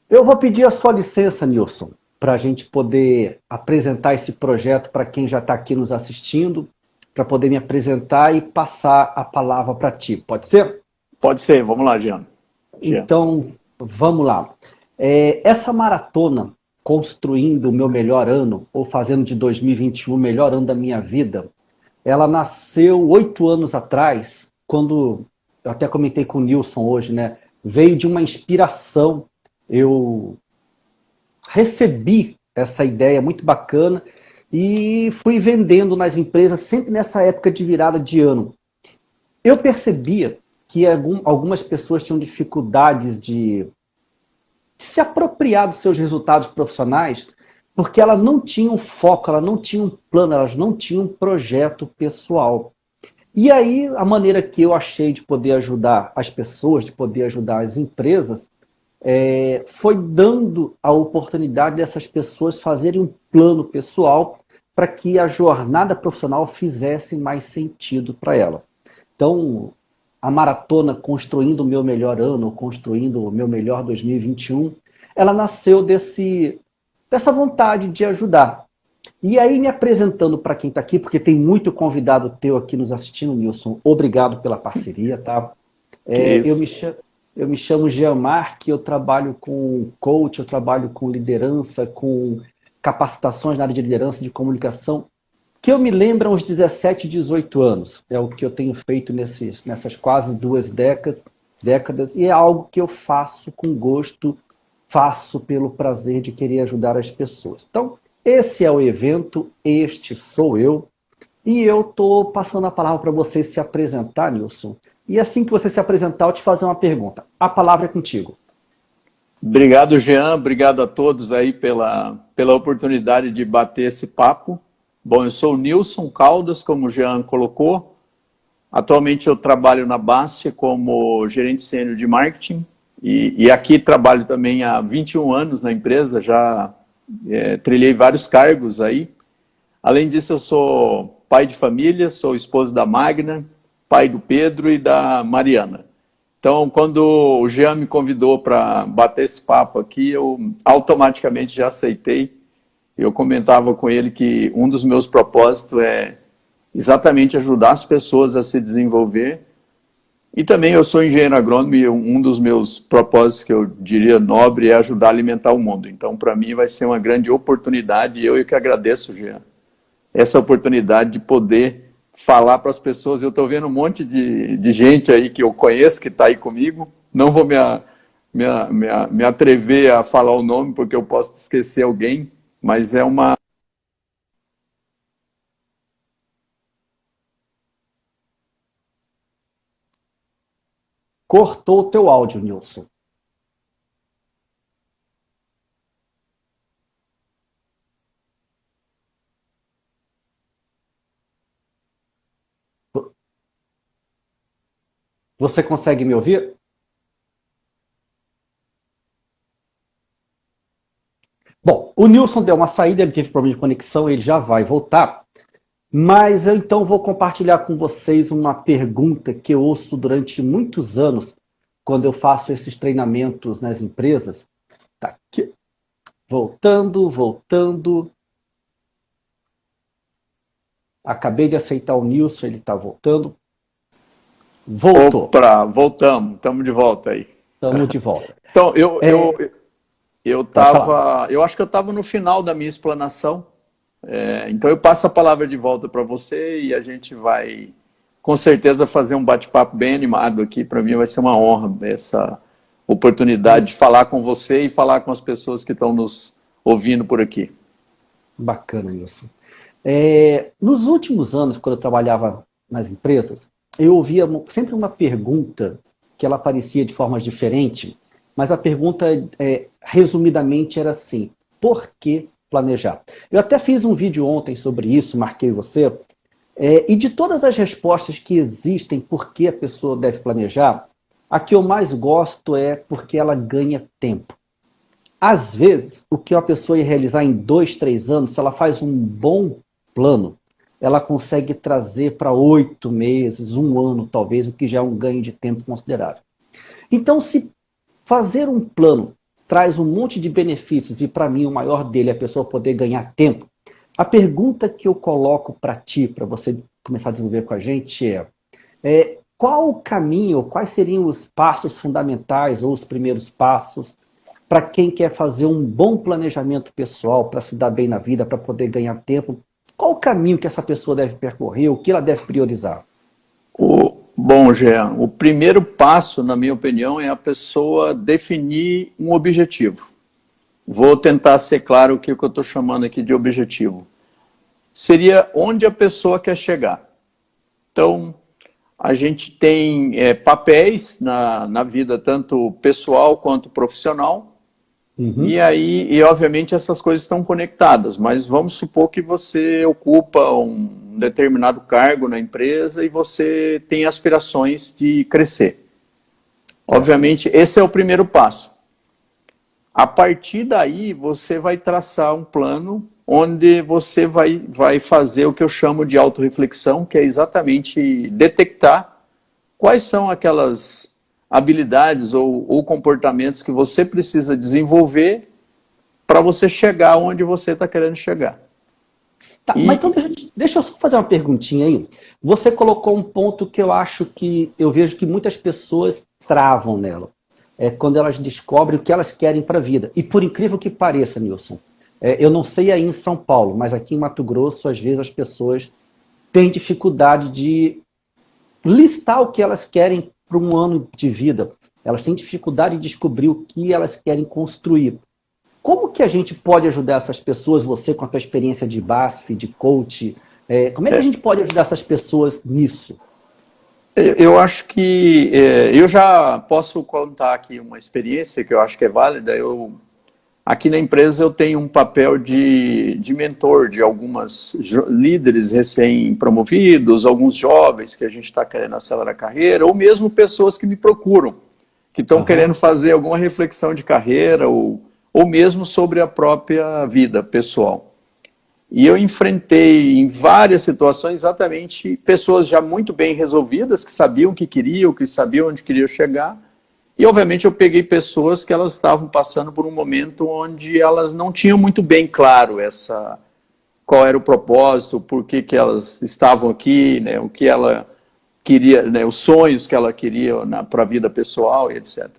Eu vou pedir a sua licença, Nilson, para a gente poder apresentar esse projeto para quem já está aqui nos assistindo, para poder me apresentar e passar a palavra para ti. Pode ser? Pode ser, vamos lá, Jean. Jean. Então, vamos lá. Essa maratona, construindo o meu melhor ano, ou fazendo de 2021 o melhor ano da minha vida, ela nasceu 8 anos atrás, quando, eu até comentei com o Nilson hoje, né? Veio de uma inspiração. Eu recebi essa ideia muito bacana e fui vendendo nas empresas sempre nessa época de virada de ano. Eu percebia que algumas pessoas tinham dificuldades de se apropriar dos seus resultados profissionais porque elas não tinham foco, elas não tinham um plano, elas não tinham um projeto pessoal. E aí, a maneira que eu achei de poder ajudar as pessoas, de poder ajudar as empresas, foi dando a oportunidade dessas pessoas fazerem um plano pessoal para que a jornada profissional fizesse mais sentido para ela. Então, a maratona Construindo o Meu Melhor Ano, Construindo o Meu Melhor 2021, ela nasceu dessa vontade de ajudar. E aí, me apresentando para quem está aqui, porque tem muito convidado teu aqui nos assistindo, Nilson, obrigado pela parceria, tá? Que Eu isso. eu me chamo Jean Marc, eu trabalho com coach, eu trabalho com liderança, com capacitações na área de liderança, de comunicação, que eu me lembro aos 17, 18 anos. É o que eu tenho feito nessas quase 2 décadas, e é algo que eu faço com gosto, faço pelo prazer de querer ajudar as pessoas. Então, esse é o evento, este sou eu, e eu estou passando a palavra para você se apresentar, Nilson. E assim que você se apresentar, eu te fazer uma pergunta. A palavra é contigo. Obrigado, Jean. Obrigado a todos aí pela oportunidade de bater esse papo. Bom, eu sou o Nilson Caldas, como o Jean colocou. Atualmente eu trabalho na BASF como gerente sênior de marketing e aqui trabalho também há 21 anos na empresa, já trilhei vários cargos aí. Além disso, eu sou pai de família, sou esposo da Magna, pai do Pedro e da Mariana. Então, quando o Jean me convidou para bater esse papo aqui, eu automaticamente já aceitei. Eu comentava com ele que um dos meus propósitos é exatamente ajudar as pessoas a se desenvolver. E também eu sou engenheiro agrônomo e um dos meus propósitos, que eu diria nobre, é ajudar a alimentar o mundo. Então, para mim, vai ser uma grande oportunidade e eu que agradeço, Jean, essa oportunidade de poder falar para as pessoas. Eu estou vendo um monte de gente aí que eu conheço, que está aí comigo. Não vou me atrever a falar o nome, porque eu posso esquecer alguém, mas é uma... Cortou o teu áudio, Nilson. Você consegue me ouvir? Bom, o Nilson deu uma saída, ele teve problema de conexão, ele já vai voltar. Mas eu então vou compartilhar com vocês uma pergunta que eu ouço durante muitos anos, quando eu faço esses treinamentos nas empresas. Tá aqui. Voltando. Acabei de aceitar o Nilson, ele está voltando. Voltou. Opa, voltamos, estamos de volta aí. Estamos de volta. Então, Pode falar. eu acho que eu estava no final da minha explanação. Então eu passo a palavra de volta para você e a gente vai, com certeza, fazer um bate-papo bem animado aqui. Para mim vai ser uma honra essa oportunidade de falar com você e falar com as pessoas que estão nos ouvindo por aqui. Bacana, Nilson. Nos últimos anos, quando eu trabalhava nas empresas, eu ouvia sempre uma pergunta que ela aparecia de forma diferente, mas a pergunta, resumidamente, era assim: por que planejar? Eu até fiz um vídeo ontem sobre isso, marquei você, e de todas as respostas que existem por que a pessoa deve planejar, a que eu mais gosto é porque ela ganha tempo. Às vezes, o que uma pessoa ia realizar em 2, 3 anos, se ela faz um bom plano, ela consegue trazer para 8 meses, 1 ano talvez, o que já é um ganho de tempo considerável. Então, se fazer um plano traz um monte de benefícios e para mim o maior dele é a pessoa poder ganhar tempo. A pergunta que eu coloco para ti, para você começar a desenvolver com a gente qual o caminho, quais seriam os passos fundamentais ou os primeiros passos para quem quer fazer um bom planejamento pessoal, para se dar bem na vida, para poder ganhar tempo? Qual o caminho que essa pessoa deve percorrer, o que ela deve priorizar? Bom, Jean, o primeiro passo, na minha opinião, é a pessoa definir um objetivo. Vou tentar ser claro o que eu estou chamando aqui de objetivo. Seria onde a pessoa quer chegar. Então, a gente tem papéis na vida, tanto pessoal quanto profissional, e obviamente essas coisas estão conectadas, mas vamos supor que você ocupa um determinado cargo na empresa e você tem aspirações de crescer. Obviamente, esse é o primeiro passo. A partir daí, você vai traçar um plano onde você vai fazer o que eu chamo de autorreflexão, que é exatamente detectar quais são aquelas habilidades ou comportamentos que você precisa desenvolver para você chegar onde você está querendo chegar. Tá, mas então deixa eu só fazer uma perguntinha aí. Você colocou um ponto que eu vejo que muitas pessoas travam nela. É quando elas descobrem o que elas querem para a vida. E por incrível que pareça, Nilson, eu não sei aí em São Paulo, mas aqui em Mato Grosso, às vezes as pessoas têm dificuldade de listar o que elas querem para um ano de vida. Elas têm dificuldade de descobrir o que elas querem construir. Como que a gente pode ajudar essas pessoas, você com a tua experiência de BASF, de coach, como é que a gente pode ajudar essas pessoas nisso? Eu acho que eu já posso contar aqui uma experiência que eu acho que é válida. Aqui na empresa eu tenho um papel de mentor de algumas líderes recém-promovidos, alguns jovens que a gente está querendo acelerar a carreira, ou mesmo pessoas que me procuram, que estão querendo fazer alguma reflexão de carreira ou mesmo sobre a própria vida pessoal. E eu enfrentei em várias situações exatamente pessoas já muito bem resolvidas, que sabiam o que queriam, que sabiam onde queriam chegar. E obviamente eu peguei pessoas que elas estavam passando por um momento onde elas não tinham muito bem claro qual era o propósito, por que elas estavam aqui, né, o que ela queria, né, os sonhos que ela queria para a vida pessoal e etc.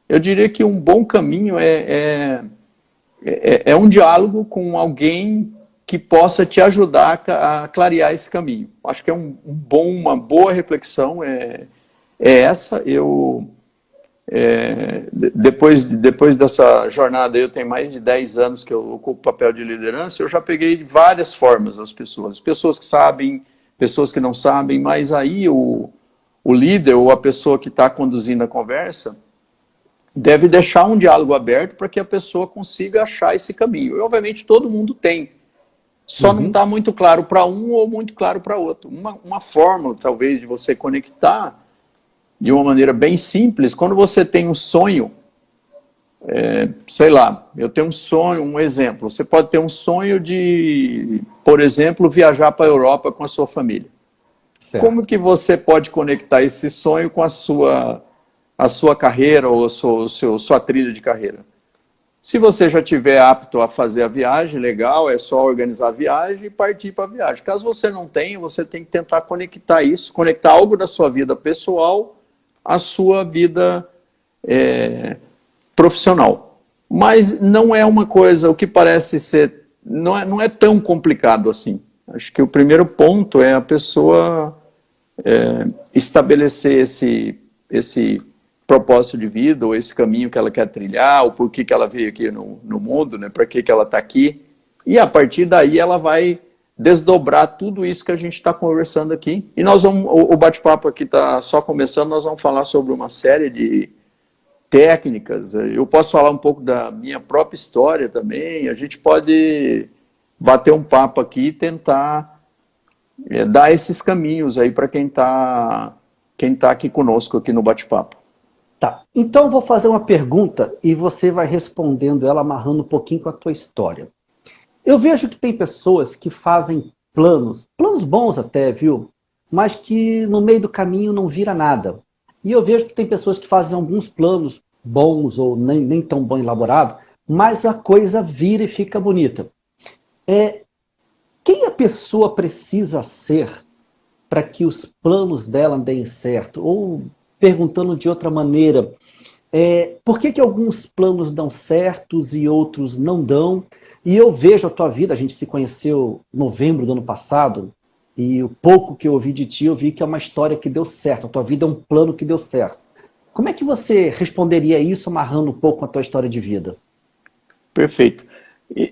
Eu diria que um bom caminho é um diálogo com alguém que possa te ajudar a clarear esse caminho. Acho que é uma boa reflexão essa. Depois dessa jornada, eu tenho mais de 10 anos que eu ocupo o papel de liderança, eu já peguei de várias formas as pessoas que sabem, pessoas que não sabem, mas aí o líder ou a pessoa que está conduzindo a conversa deve deixar um diálogo aberto para que a pessoa consiga achar esse caminho. E obviamente todo mundo tem, só não está muito claro para um ou muito claro para outro. Uma forma talvez de você conectar de uma maneira bem simples, quando você tem um sonho, sei lá, eu tenho um sonho, um exemplo, você pode ter um sonho de, por exemplo, viajar para a Europa com a sua família. Certo. Como que você pode conectar esse sonho com a sua carreira ou a sua trilha de carreira? Se você já estiver apto a fazer a viagem, legal, é só organizar a viagem e partir para a viagem. Caso você não tenha, você tem que tentar conectar isso, conectar algo da sua vida pessoal à sua vida profissional. Mas não é uma coisa, o que parece ser, não é tão complicado assim. Acho que o primeiro ponto é a pessoa estabelecer esse propósito de vida, ou esse caminho que ela quer trilhar, ou por que ela veio aqui no mundo, né? Para que ela está aqui. E a partir daí ela vai desdobrar tudo isso que a gente está conversando aqui. E nós vamos, o bate-papo aqui está só começando, nós vamos falar sobre uma série de técnicas. Eu posso falar um pouco da minha própria história também. A gente pode bater um papo aqui e tentar dar esses caminhos aí para quem tá aqui conosco aqui no bate-papo. Tá, então eu vou fazer uma pergunta e você vai respondendo ela amarrando um pouquinho com a tua história. Eu vejo que tem pessoas que fazem planos bons até, viu? Mas que no meio do caminho não vira nada. E eu vejo que tem pessoas que fazem alguns planos bons ou nem tão bem elaborados, mas a coisa vira e fica bonita. Quem a pessoa precisa ser para que os planos dela deem certo? Ou, perguntando de outra maneira, por que alguns planos dão certos e outros não dão? E eu vejo a tua vida, a gente se conheceu em novembro do ano passado, e o pouco que eu ouvi de ti, eu vi que é uma história que deu certo, a tua vida é um plano que deu certo. Como é que você responderia isso, amarrando um pouco a tua história de vida? Perfeito.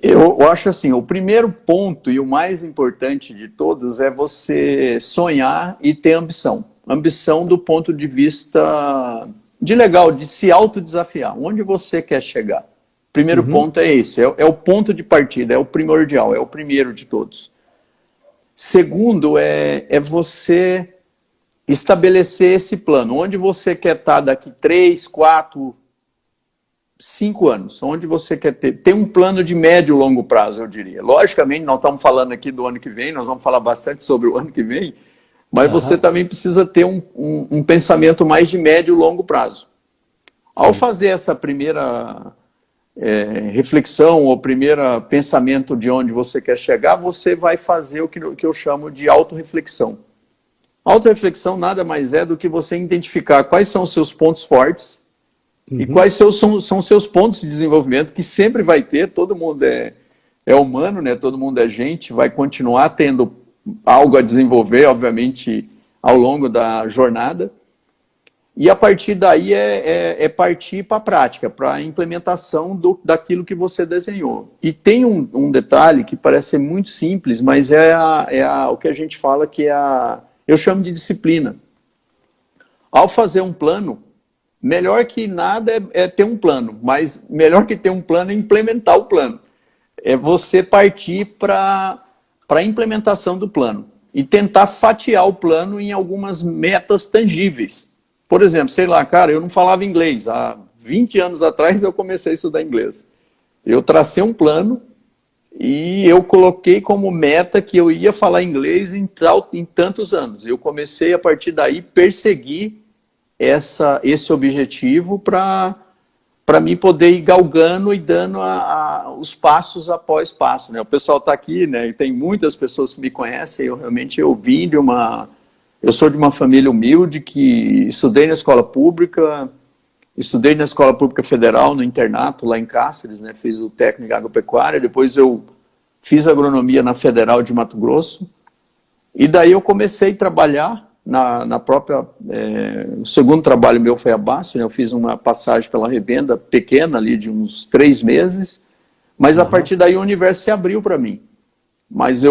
Eu acho assim, o primeiro ponto e o mais importante de todos é você sonhar e ter ambição. Ambição do ponto de vista de legal, de se autodesafiar. Onde você quer chegar? Primeiro ponto é esse, é o ponto de partida, é o primordial, é o primeiro de todos. Segundo é você estabelecer esse plano. Onde você quer estar daqui 3, 4, 5 anos? Onde você quer ter um plano de médio e longo prazo, eu diria. Logicamente, nós estamos falando aqui do ano que vem, nós vamos falar bastante sobre o ano que vem, mas você também precisa ter um pensamento mais de médio e longo prazo. Sim. Ao fazer essa primeira reflexão, ou primeiro pensamento de onde você quer chegar, você vai fazer o que eu chamo de autorreflexão. Autorreflexão nada mais é do que você identificar quais são os seus pontos fortes e quais são os seus pontos de desenvolvimento, que sempre vai ter, todo mundo é humano, né? Todo mundo é gente, vai continuar tendo algo a desenvolver, obviamente, ao longo da jornada. E a partir daí é partir para a prática, para a implementação daquilo que você desenhou. E tem um detalhe que parece ser muito simples, mas o que a gente fala que eu chamo de disciplina. Ao fazer um plano, melhor que nada é ter um plano, mas melhor que ter um plano é implementar o plano. É você partir para a implementação do plano e tentar fatiar o plano em algumas metas tangíveis. Por exemplo, sei lá, cara, eu não falava inglês. Há 20 anos atrás eu comecei a estudar inglês. Eu tracei um plano e eu coloquei como meta que eu ia falar inglês em tantos anos. Eu comecei a partir daí perseguir esse objetivo para mim poder ir galgando e dando os passos após passo, né? O pessoal está aqui, né? E tem muitas pessoas que me conhecem. Eu sou de uma família humilde que estudei na escola pública federal, no internato, lá em Cáceres, né? Fiz o técnico em agropecuária, depois eu fiz agronomia na Federal de Mato Grosso, e daí eu comecei a trabalhar na própria... o segundo trabalho meu foi a Basso, né? Eu fiz uma passagem pela revenda pequena ali de uns 3 meses, mas a partir daí o universo se abriu para mim. Mas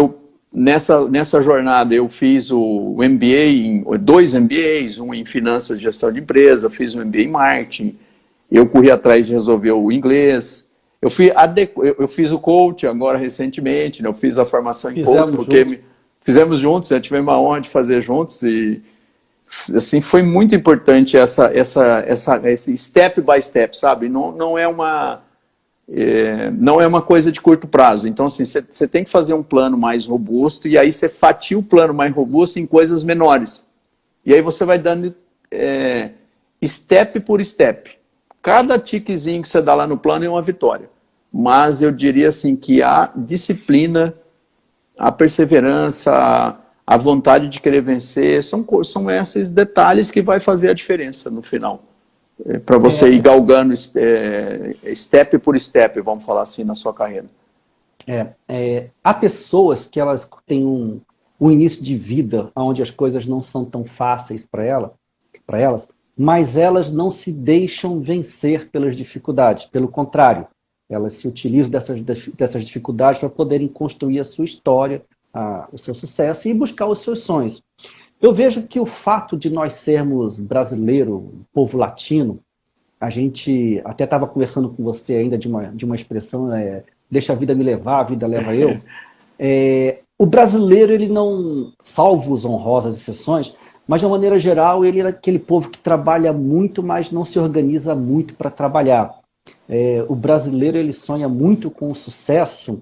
nessa jornada eu fiz o MBA, 2 MBAs, um em Finanças e Gestão de Empresa, fiz um MBA em Marketing, eu corri atrás de resolver o inglês, eu fiz o coach agora recentemente, né? Eu fiz a formação em coach, porque fizemos juntos, né? Tivemos a honra de fazer juntos e assim, foi muito importante esse step by step, sabe? Não é uma coisa de curto prazo. Então, assim, você tem que fazer um plano mais robusto e aí você fatia o plano mais robusto em coisas menores. E aí você vai dando step por step. Cada tiquezinho que você dá lá no plano é uma vitória. Mas eu diria assim que a disciplina, a perseverança, a vontade de querer vencer, são esses detalhes que vai fazer a diferença no final. Para você ir galgando step por step, vamos falar assim, na sua carreira. Há pessoas que elas têm um início de vida onde as coisas não são tão fáceis para elas, mas elas não se deixam vencer pelas dificuldades. Pelo contrário, elas se utilizam dessas dificuldades para poderem construir a sua história, o seu sucesso e buscar os seus sonhos. Eu vejo que o fato de nós sermos brasileiro, povo latino, a gente até estava conversando com você ainda de uma expressão, deixa a vida me levar, a vida leva eu. O brasileiro, ele não, salvo as honrosas exceções, mas de uma maneira geral, ele é aquele povo que trabalha muito, mas não se organiza muito para trabalhar. O brasileiro, ele sonha muito com o sucesso,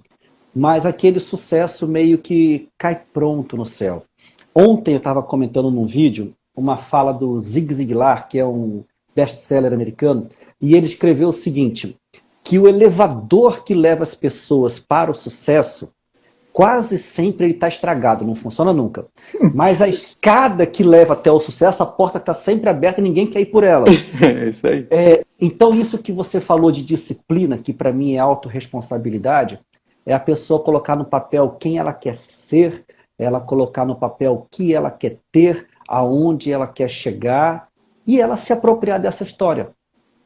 mas aquele sucesso meio que cai pronto no céu. Ontem eu estava comentando num vídeo uma fala do Zig Ziglar, que é um best-seller americano, e ele escreveu o seguinte, que o elevador que leva as pessoas para o sucesso, quase sempre ele está estragado, não funciona nunca. Mas a escada que leva até o sucesso, a porta está sempre aberta e ninguém quer ir por ela. É isso aí. Então isso que você falou de disciplina, que para mim é autorresponsabilidade, é a pessoa colocar no papel quem ela quer ser, ela colocar no papel o que ela quer ter, aonde ela quer chegar, e ela se apropriar dessa história.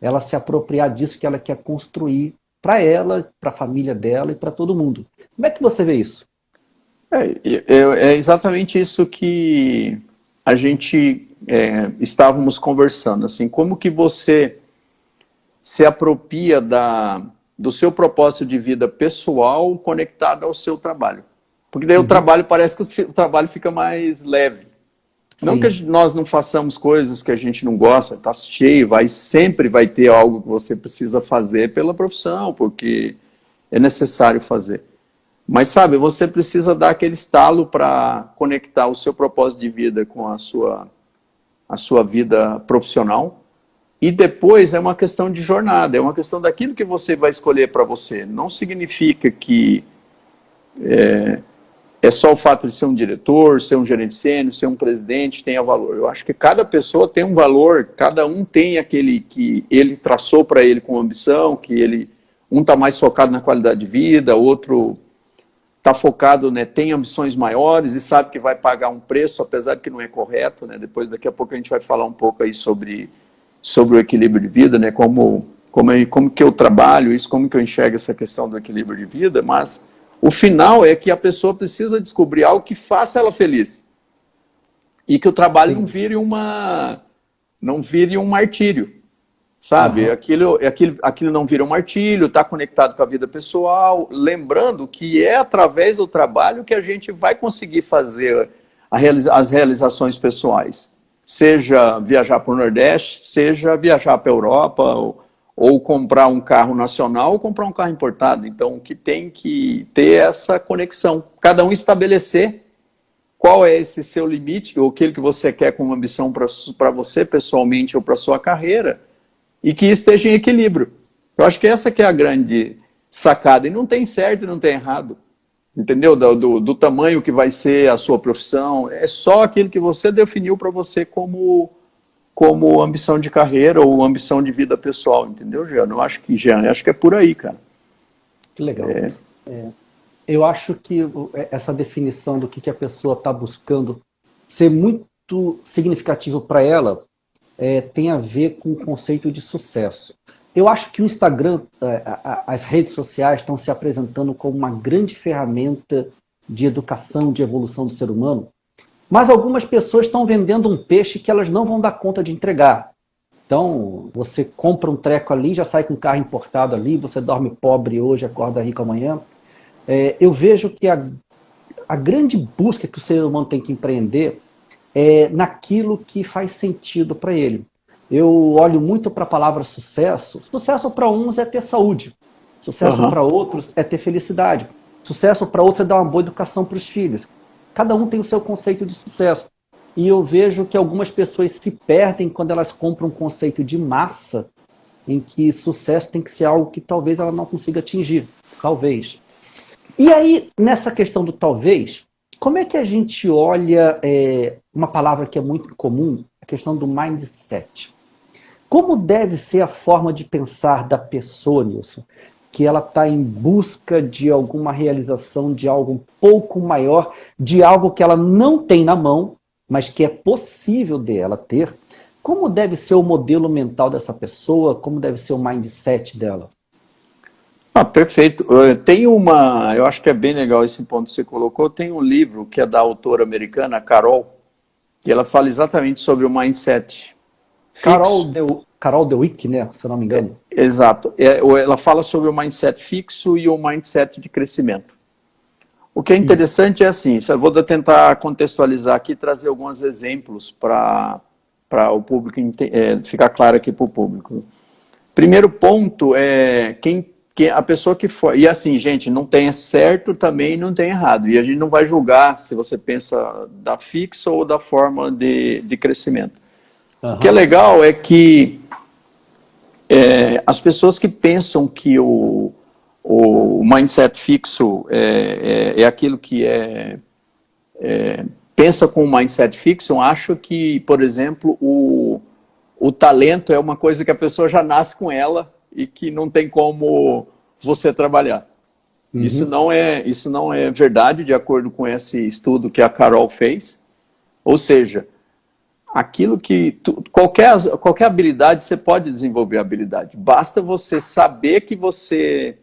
Ela se apropriar disso que ela quer construir para ela, para a família dela e para todo mundo. Como é que você vê isso? É exatamente isso que a gente estávamos conversando. Assim, como que você se apropria do seu propósito de vida pessoal conectado ao seu trabalho? Porque daí o trabalho, parece que o trabalho fica mais leve. Sim. Não que nós não façamos coisas que a gente não gosta, está cheio, sempre vai ter algo que você precisa fazer pela profissão, porque é necessário fazer. Mas sabe, você precisa dar aquele estalo para conectar o seu propósito de vida com a sua vida profissional. E depois é uma questão de jornada, é uma questão daquilo que você vai escolher para você. Não significa que é só o fato de ser um diretor, ser um gerente sênior, ser um presidente, tenha valor. Eu acho que cada pessoa tem um valor, cada um tem aquele que ele traçou para ele com ambição, um está mais focado na qualidade de vida, outro está focado, né, tem ambições maiores e sabe que vai pagar um preço, apesar de que não é correto, né? Daqui a pouco a gente vai falar um pouco aí sobre o equilíbrio de vida, né? Como que eu trabalho isso, como que eu enxergo essa questão do equilíbrio de vida, mas o final é que a pessoa precisa descobrir algo que faça ela feliz. E que o trabalho não vire um martírio. Sabe? Uhum. Aquilo não vira um martírio, está conectado com a vida pessoal. Lembrando que é através do trabalho que a gente vai conseguir fazer as realizações pessoais. Seja viajar para o Nordeste, seja viajar para a Europa, ou comprar um carro nacional ou comprar um carro importado. Então, que tem que ter essa conexão. Cada um estabelecer qual é esse seu limite, ou aquele que você quer como ambição para você, pessoalmente, ou para a sua carreira, e que esteja em equilíbrio. Eu acho que essa que é a grande sacada. E não tem certo e não tem errado. Entendeu? Do tamanho que vai ser a sua profissão. É só aquilo que você definiu para você como ambição de carreira ou ambição de vida pessoal, entendeu, Jean? Eu acho que é por aí, cara. Que legal. Eu acho que essa definição do que a pessoa está buscando ser muito significativo para ela tem a ver com o conceito de sucesso. Eu acho que o Instagram, as redes sociais estão se apresentando como uma grande ferramenta de educação, de evolução do ser humano, mas algumas pessoas estão vendendo um peixe que elas não vão dar conta de entregar. Então, você compra um treco ali, já sai com um carro importado ali, você dorme pobre hoje, acorda rico amanhã. Eu vejo que a grande busca que o ser humano tem que empreender é naquilo que faz sentido para ele. Eu olho muito para a palavra sucesso. Sucesso para uns é ter saúde. Sucesso para outros é ter felicidade. Sucesso para outros é dar uma boa educação para os filhos. Cada um tem o seu conceito de sucesso. E eu vejo que algumas pessoas se perdem quando elas compram um conceito de massa, em que sucesso tem que ser algo que talvez ela não consiga atingir. Talvez. E aí, nessa questão do talvez, como é que a gente olha uma palavra que é muito comum, a questão do mindset? Como deve ser a forma de pensar da pessoa, Nilson, que ela está em busca de alguma realização, de algo um pouco maior, de algo que ela não tem na mão, mas que é possível dela ter? Como deve ser o modelo mental dessa pessoa? Como deve ser o mindset dela? Perfeito. Eu acho que é bem legal esse ponto que você colocou. Tem um livro que é da autora americana, Carol, e ela fala exatamente sobre o mindset. Carol Dweck, né? Se eu não me engano. Exato. Ela fala sobre o mindset fixo e o mindset de crescimento. O que é interessante é assim, eu vou tentar contextualizar aqui e trazer alguns exemplos para o público ficar claro aqui para o público. Primeiro ponto é a pessoa que for. E assim, gente, não tem certo também não tem errado. E a gente não vai julgar se você pensa da fixa ou da forma de crescimento. O que é legal é que as pessoas que pensam que o mindset fixo é aquilo que pensa com o mindset fixo, acham que, por exemplo, o talento é uma coisa que a pessoa já nasce com ela e que não tem como você trabalhar. Uhum. Isso não é verdade, de acordo com esse estudo que a Carol fez. Ou seja, aquilo que qualquer habilidade, você pode desenvolver habilidade. Basta você saber que você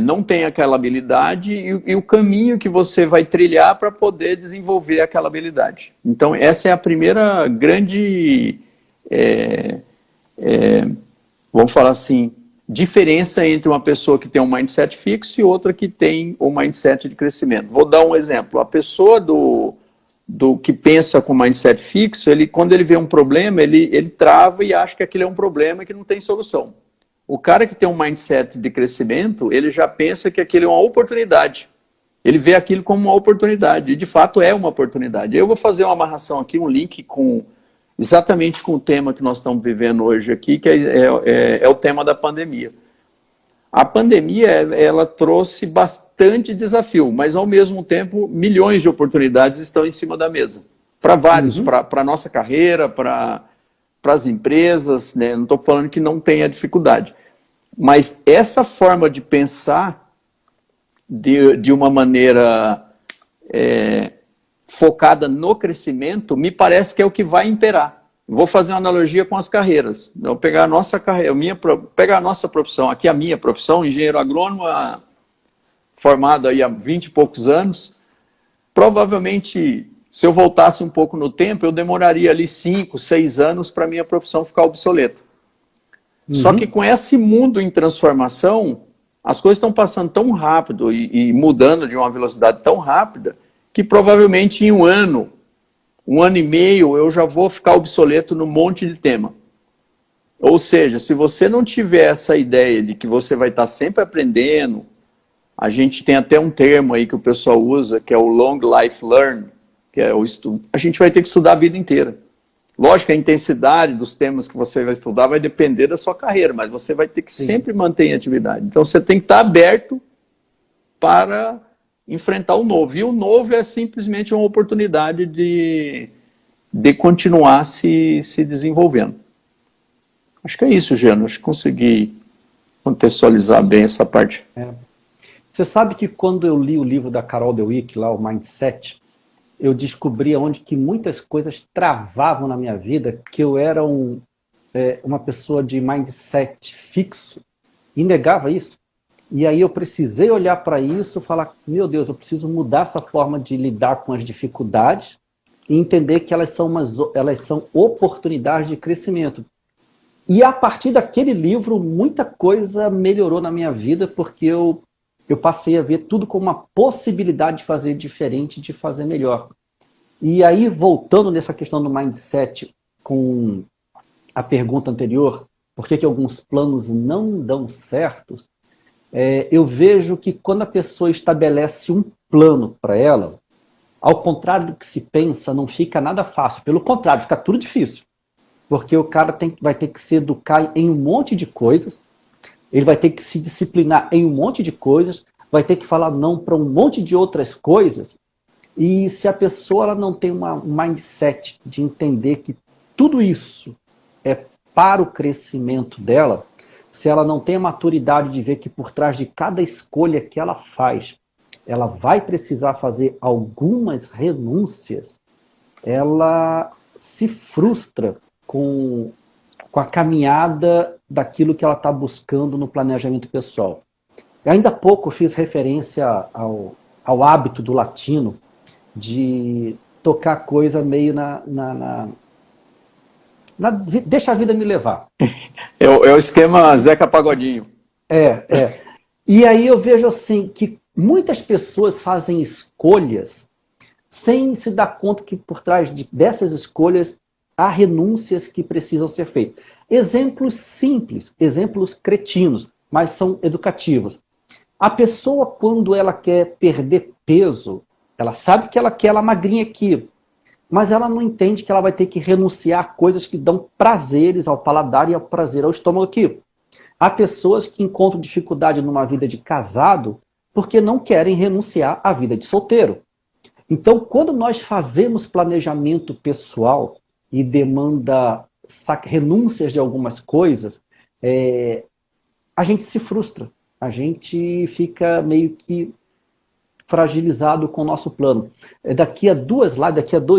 não tem aquela habilidade e o caminho que você vai trilhar para poder desenvolver aquela habilidade. Então, essa é a primeira grande, vamos falar assim, diferença entre uma pessoa que tem um mindset fixo e outra que tem um mindset de crescimento. Vou dar um exemplo. A pessoa do que pensa com mindset fixo, quando ele vê um problema, ele trava e acha que aquilo é um problema e que não tem solução. O cara que tem um mindset de crescimento, ele já pensa que aquilo é uma oportunidade. Ele vê aquilo como uma oportunidade, e de fato é uma oportunidade. Eu vou fazer uma amarração aqui, um link exatamente com o tema que nós estamos vivendo hoje aqui, que é o tema da pandemia. A pandemia, ela trouxe bastante desafio, mas ao mesmo tempo, milhões de oportunidades estão em cima da mesa. Para vários, para a nossa carreira, para as empresas, né? Não estou falando que não tenha dificuldade. Mas essa forma de pensar de uma maneira focada no crescimento, me parece que é o que vai imperar. Vou fazer uma analogia com as carreiras. Eu vou pegar a nossa carreira, pegar a nossa profissão, aqui a minha profissão, engenheiro agrônomo, formado aí há 20 e poucos anos. Provavelmente, se eu voltasse um pouco no tempo, eu demoraria ali 5, 6 anos para a minha profissão ficar obsoleta. Uhum. Só que com esse mundo em transformação, as coisas estão passando tão rápido e mudando de uma velocidade tão rápida, que provavelmente em um ano e meio, eu já vou ficar obsoleto num monte de tema. Ou seja, se você não tiver essa ideia de que você vai estar sempre aprendendo, a gente tem até um termo aí que o pessoal usa, que é o long life learn, que é o estudo. A gente vai ter que estudar a vida inteira. Lógico que a intensidade dos temas que você vai estudar vai depender da sua carreira, mas você vai ter que sempre manter em atividade. Então você tem que estar aberto para enfrentar o novo. E o novo é simplesmente uma oportunidade de continuar se desenvolvendo. Acho que é isso, Jean. Acho que consegui contextualizar bem essa parte. Você sabe que quando eu li o livro da Carol Dweck, lá, o Mindset, eu descobri onde que muitas coisas travavam na minha vida, que eu era uma pessoa de mindset fixo e negava isso. E aí eu precisei olhar para isso e falar, meu Deus, eu preciso mudar essa forma de lidar com as dificuldades e entender que elas são oportunidades de crescimento. E a partir daquele livro, muita coisa melhorou na minha vida, porque eu passei a ver tudo como uma possibilidade de fazer diferente, de fazer melhor. E aí, voltando nessa questão do mindset, com a pergunta anterior, por que alguns planos não dão certo? Eu vejo que quando a pessoa estabelece um plano para ela, ao contrário do que se pensa, não fica nada fácil. Pelo contrário, fica tudo difícil. Porque o cara vai ter que se educar em um monte de coisas, ele vai ter que se disciplinar em um monte de coisas, vai ter que falar não para um monte de outras coisas. E se a pessoa ela não tem um mindset de entender que tudo isso é para o crescimento dela, se ela não tem a maturidade de ver que por trás de cada escolha que ela faz, ela vai precisar fazer algumas renúncias, ela se frustra com a caminhada daquilo que ela está buscando no planejamento pessoal. Ainda há pouco eu fiz referência ao hábito do latino de tocar coisa meio deixa a vida me levar. É o esquema Zeca Pagodinho. E aí eu vejo assim que muitas pessoas fazem escolhas sem se dar conta que por trás dessas escolhas há renúncias que precisam ser feitas. Exemplos simples, exemplos cretinos, mas são educativos. A pessoa, quando ela quer perder peso, ela sabe que ela quer ela magrinha aqui. mas ela não entende que ela vai ter que renunciar a coisas que dão prazeres ao paladar e ao prazer ao estômago aqui. Há pessoas que encontram dificuldade numa vida de casado porque não querem renunciar à vida de solteiro. Então, quando nós fazemos planejamento pessoal e demanda renúncias de algumas coisas, a gente se frustra, a gente fica meio que fragilizado com o nosso plano. Daqui a 2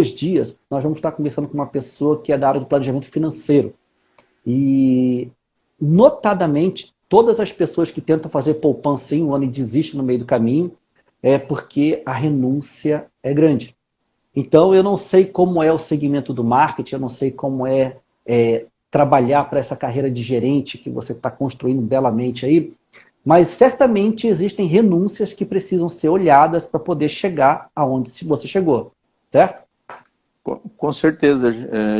dias, nós vamos estar conversando com uma pessoa que é da área do planejamento financeiro. E, notadamente, todas as pessoas que tentam fazer poupança em um ano e desistem no meio do caminho, é porque a renúncia é grande. Então, eu não sei como é o segmento do marketing, eu não sei como é trabalhar para essa carreira de gerente que você está construindo belamente aí, mas certamente existem renúncias que precisam ser olhadas para poder chegar aonde você chegou, certo? Com certeza,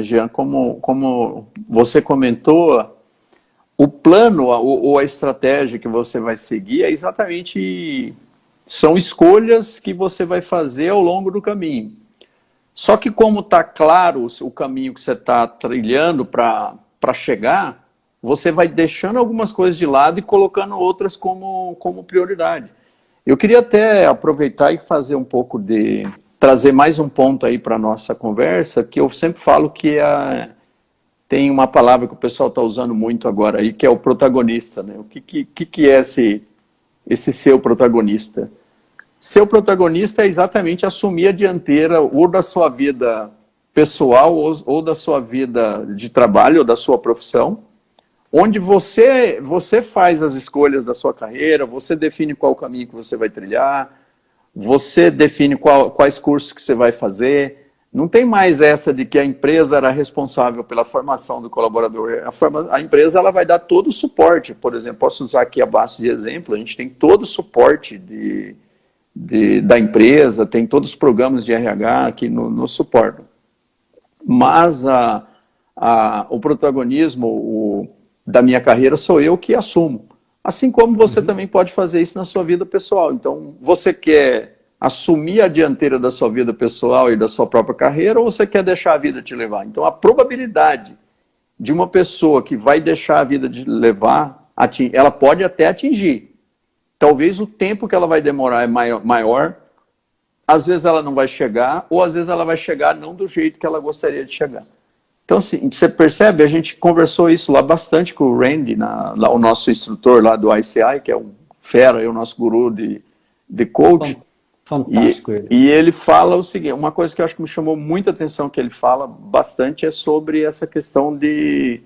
Jean, como você comentou, o plano ou a estratégia que você vai seguir é exatamente, são escolhas que você vai fazer ao longo do caminho. Só que como está claro o caminho que você está trilhando para chegar, você vai deixando algumas coisas de lado e colocando outras como prioridade. Eu queria até aproveitar e fazer um pouco trazer mais um ponto aí para a nossa conversa, que eu sempre falo que tem uma palavra que o pessoal está usando muito agora aí, que é o protagonista, né? O que é esse seu protagonista? Seu protagonista é exatamente assumir a dianteira ou da sua vida pessoal ou da sua vida de trabalho ou da sua profissão, onde você faz as escolhas da sua carreira, você define qual caminho que você vai trilhar, você define quais cursos que você vai fazer. Não tem mais essa de que a empresa era responsável pela formação do colaborador. A empresa ela vai dar todo o suporte. Por exemplo, posso usar aqui a base de exemplo, a gente tem todo o suporte da empresa, tem todos os programas de RH aqui no suporte. Mas o protagonismo da minha carreira sou eu que assumo. Assim como você também pode fazer isso na sua vida pessoal. Então, você quer assumir a dianteira da sua vida pessoal e da sua própria carreira, ou você quer deixar a vida te levar? Então, a probabilidade de uma pessoa que vai deixar a vida te levar, ela pode até atingir. Talvez o tempo que ela vai demorar é maior, às vezes ela não vai chegar, ou às vezes ela vai chegar não do jeito que ela gostaria de chegar. Então, assim, você percebe, a gente conversou isso lá bastante com o Randy, lá, o nosso instrutor lá do ICI, que é um fera, o nosso guru de coach. Fantástico ele. E ele fala o seguinte, uma coisa que eu acho que me chamou muita atenção que ele fala bastante é sobre essa questão de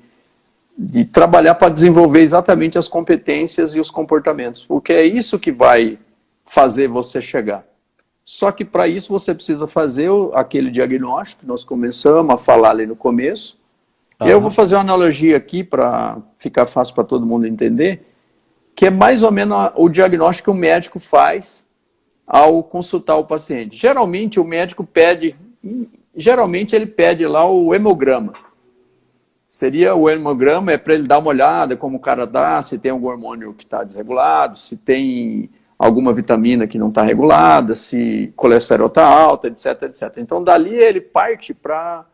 trabalhar para desenvolver exatamente as competências e os comportamentos, porque é isso que vai fazer você chegar. Só que para isso você precisa fazer aquele diagnóstico que nós começamos a falar ali no começo. Eu vou fazer uma analogia aqui para ficar fácil para todo mundo entender, que é mais ou menos o diagnóstico que o médico faz ao consultar o paciente. Geralmente o médico ele pede lá o hemograma. Seria o hemograma, para ele dar uma olhada como o cara dá, se tem algum hormônio que está desregulado, se tem alguma vitamina que não está regulada, se colesterol está alto, etc, etc. Então, dali ele parte para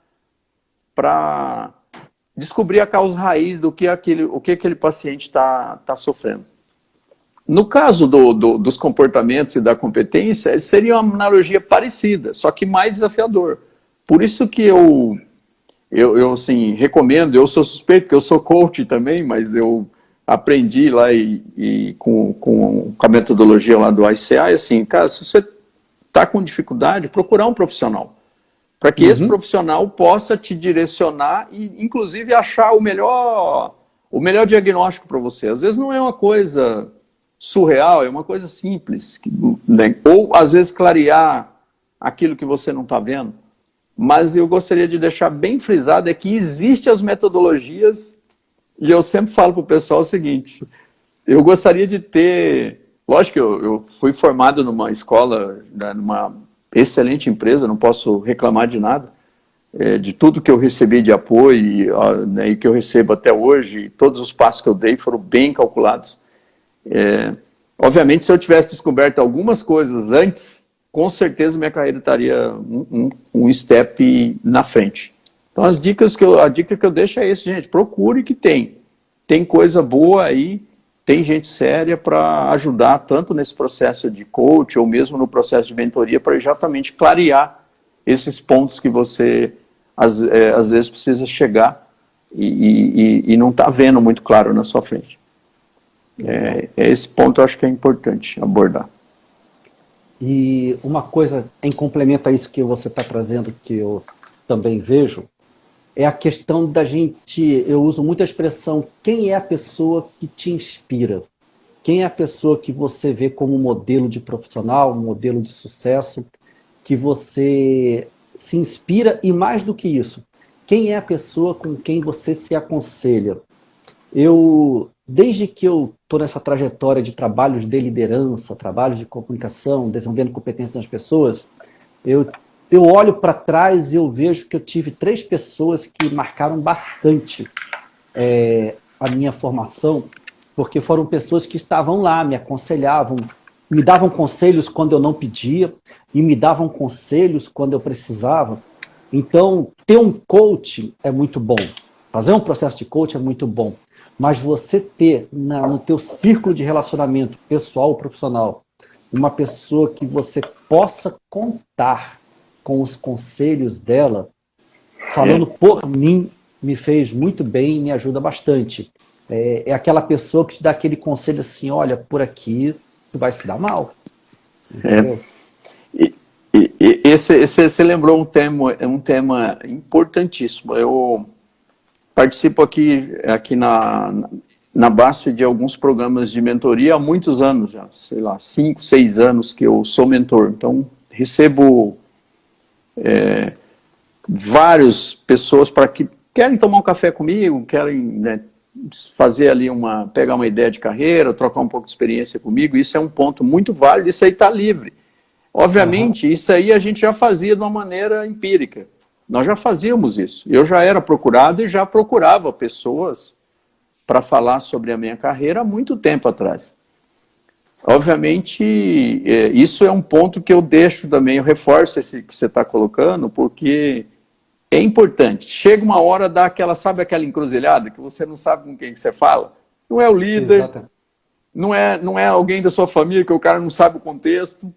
descobrir a causa raiz do que aquele paciente está sofrendo. No caso dos comportamentos e da competência, seria uma analogia parecida, só que mais desafiador. Por isso que eu assim, recomendo, eu sou suspeito, porque eu sou coach também, mas eu aprendi lá com a metodologia lá do ICI, assim, cara, se você está com dificuldade, procurar um profissional, para que esse profissional possa te direcionar e, inclusive, achar o melhor diagnóstico para você. Às vezes não é uma coisa surreal, é uma coisa simples, né? Ou, às vezes, clarear aquilo que você não está vendo. Mas eu gostaria de deixar bem frisado que existem as metodologias. E eu sempre falo para o pessoal o seguinte, eu gostaria de ter... Lógico que eu fui formado numa escola, numa excelente empresa, não posso reclamar de nada, de tudo que eu recebi de apoio, né, e que eu recebo até hoje, todos os passos que eu dei foram bem calculados. Obviamente, se eu tivesse descoberto algumas coisas antes, com certeza minha carreira estaria um step na frente. Então a dica que eu deixo é esse, gente, procure que tem coisa boa aí, tem gente séria para ajudar tanto nesse processo de coach ou mesmo no processo de mentoria para exatamente clarear esses pontos que você às vezes precisa chegar e não está vendo muito claro na sua frente. Esse ponto eu acho que é importante abordar. E uma coisa em complemento a isso que você está trazendo, que eu também vejo, é a questão da gente, eu uso muito a expressão, quem é a pessoa que te inspira? Quem é a pessoa que você vê como modelo de profissional, modelo de sucesso, que você se inspira e mais do que isso, quem é a pessoa com quem você se aconselha? Desde que eu estou nessa trajetória de trabalhos de liderança, trabalhos de comunicação, desenvolvendo competências nas pessoas, eu olho para trás e eu vejo que eu tive 3 pessoas que marcaram bastante a minha formação, porque foram pessoas que estavam lá, me aconselhavam, me davam conselhos quando eu não pedia e me davam conselhos quando eu precisava. Então, ter um coach é muito bom, fazer um processo de coach é muito bom, mas você ter no teu círculo de relacionamento pessoal ou profissional uma pessoa que você possa contar com os conselhos dela, falando por mim, me fez muito bem e me ajuda bastante. É aquela pessoa que te dá aquele conselho assim, olha, por aqui tu vai se dar mal. Você lembrou um tema importantíssimo. Eu participo aqui na BASF de alguns programas de mentoria há muitos anos já, sei lá, 5, 6 anos que eu sou mentor. Então, recebo várias pessoas que querem tomar um café comigo, querem, né, fazer ali pegar uma ideia de carreira, trocar um pouco de experiência comigo. Isso é um ponto muito válido, isso aí está livre. Obviamente, isso aí a gente já fazia de uma maneira empírica. Nós já fazíamos isso. Eu já era procurado e já procurava pessoas para falar sobre a minha carreira há muito tempo atrás. Obviamente, isso é um ponto que eu deixo também, eu reforço esse que você está colocando, porque é importante. Chega uma hora, sabe aquela encruzilhada, que você não sabe com quem que você fala? Não é o líder, não é alguém da sua família, que o cara não sabe o contexto.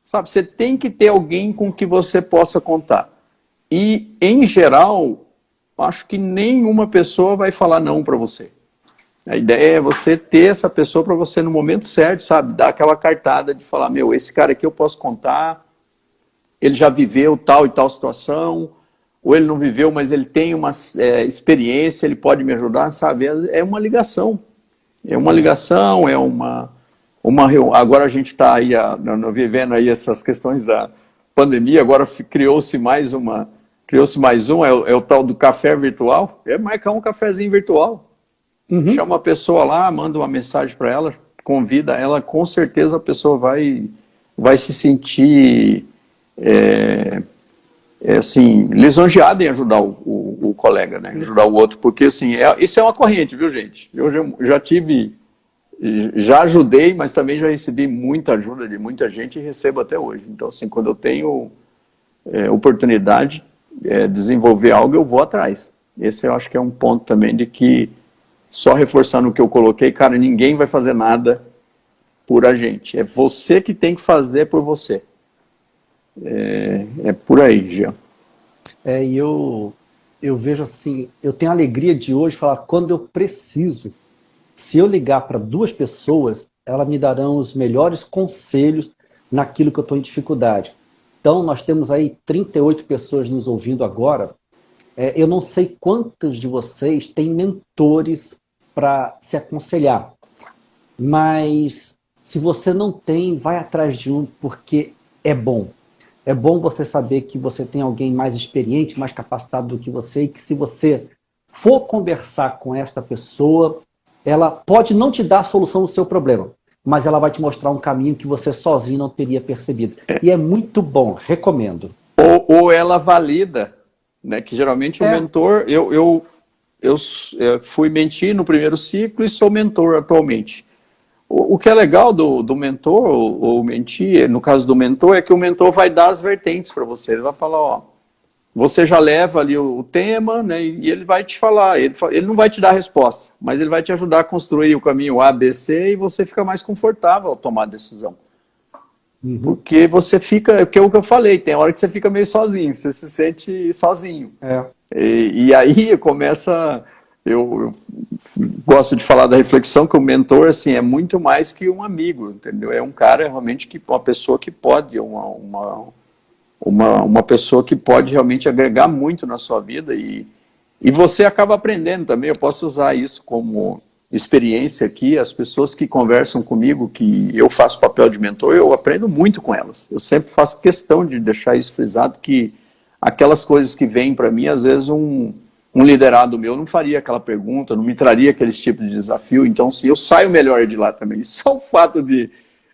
Sabe, você tem que ter alguém com que você possa contar. E, em geral, acho que nenhuma pessoa vai falar não para você. A ideia é você ter essa pessoa para você no momento certo, sabe? Dar aquela cartada de falar, meu, esse cara aqui eu posso contar, ele já viveu tal e tal situação, ou ele não viveu, mas ele tem uma experiência, ele pode me ajudar, sabe? É uma ligação. Agora a gente está aí vivendo aí essas questões da pandemia, agora criou-se mais um, é o tal do café virtual, é marcar um cafezinho virtual. Chama a pessoa lá, manda uma mensagem para ela, convida ela, com certeza a pessoa vai se sentir assim, lisonjeada em ajudar o colega, né? Ajudar o outro, porque assim, isso é uma corrente, viu, gente? Eu já ajudei, mas também já recebi muita ajuda de muita gente e recebo até hoje. Então, assim, quando eu tenho oportunidade de desenvolver algo, eu vou atrás. Esse eu acho que é um ponto também de que, só reforçando o que eu coloquei, cara, ninguém vai fazer nada por a gente. É você que tem que fazer por você. É por aí, Jean. E eu vejo assim, eu tenho a alegria de hoje falar, quando eu preciso, se eu ligar para 2 pessoas, elas me darão os melhores conselhos naquilo que eu estou em dificuldade. Então, nós temos aí 38 pessoas nos ouvindo agora. Eu não sei quantos de vocês têm mentores para se aconselhar, mas se você não tem, vai atrás de um, porque é bom. É bom você saber que você tem alguém mais experiente, mais capacitado do que você, e que se você for conversar com esta pessoa, ela pode não te dar a solução do seu problema, mas ela vai te mostrar um caminho que você sozinho não teria percebido. E é muito bom, recomendo. Ou ela valida, né? Que geralmente o mentor, eu fui mentir no primeiro ciclo e sou mentor atualmente. O que é legal do mentor ou mentir, no caso do mentor, é que o mentor vai dar as vertentes para você. Ele vai falar, ó, você já leva ali o tema, né, e ele vai te falar, ele não vai te dar a resposta, mas ele vai te ajudar a construir o caminho A, B, C, e você fica mais confortável ao tomar a decisão. Porque você fica, que é o que eu falei, tem hora que você fica meio sozinho, você se sente sozinho. E aí começa, eu gosto de falar da reflexão, que o mentor, assim, é muito mais que um amigo, entendeu? É um cara realmente, uma pessoa que pode, uma pessoa que pode realmente agregar muito na sua vida e você acaba aprendendo também. Eu posso usar isso como experiência aqui. As pessoas que conversam comigo, que eu faço papel de mentor, eu aprendo muito com elas. Eu sempre faço questão de deixar isso frisado, que aquelas coisas que vêm para mim, às vezes um liderado meu não faria aquela pergunta, não me traria aquele tipo de desafio. Então, assim, eu saio melhor de lá também. Só o fato de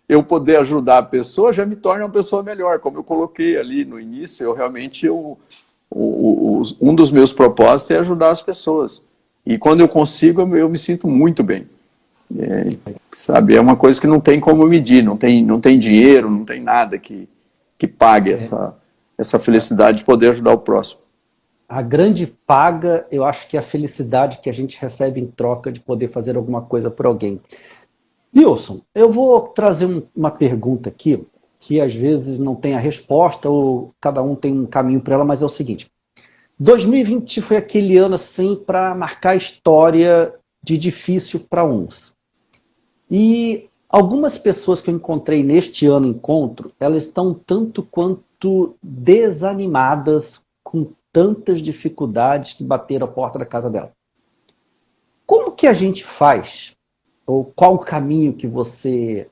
eu poder ajudar a pessoa já me torna uma pessoa melhor. Como eu coloquei ali no início, eu realmente, um dos meus propósitos é ajudar as pessoas. E quando eu consigo, eu me sinto muito bem. Sabe, é uma coisa que não tem como medir, não tem dinheiro, não tem nada que pague essa felicidade de poder ajudar o próximo. A grande paga, eu acho que é a felicidade que a gente recebe em troca de poder fazer alguma coisa por alguém. Nilson, eu vou trazer uma pergunta aqui, que às vezes não tem a resposta, ou cada um tem um caminho para ela, mas é o seguinte. 2020 foi aquele ano assim para marcar a história de difícil para uns. E algumas pessoas que eu encontrei neste ano encontro, elas estão tanto quanto desanimadas com tantas dificuldades que bateram a porta da casa dela. Como que a gente faz, ou qual o caminho que você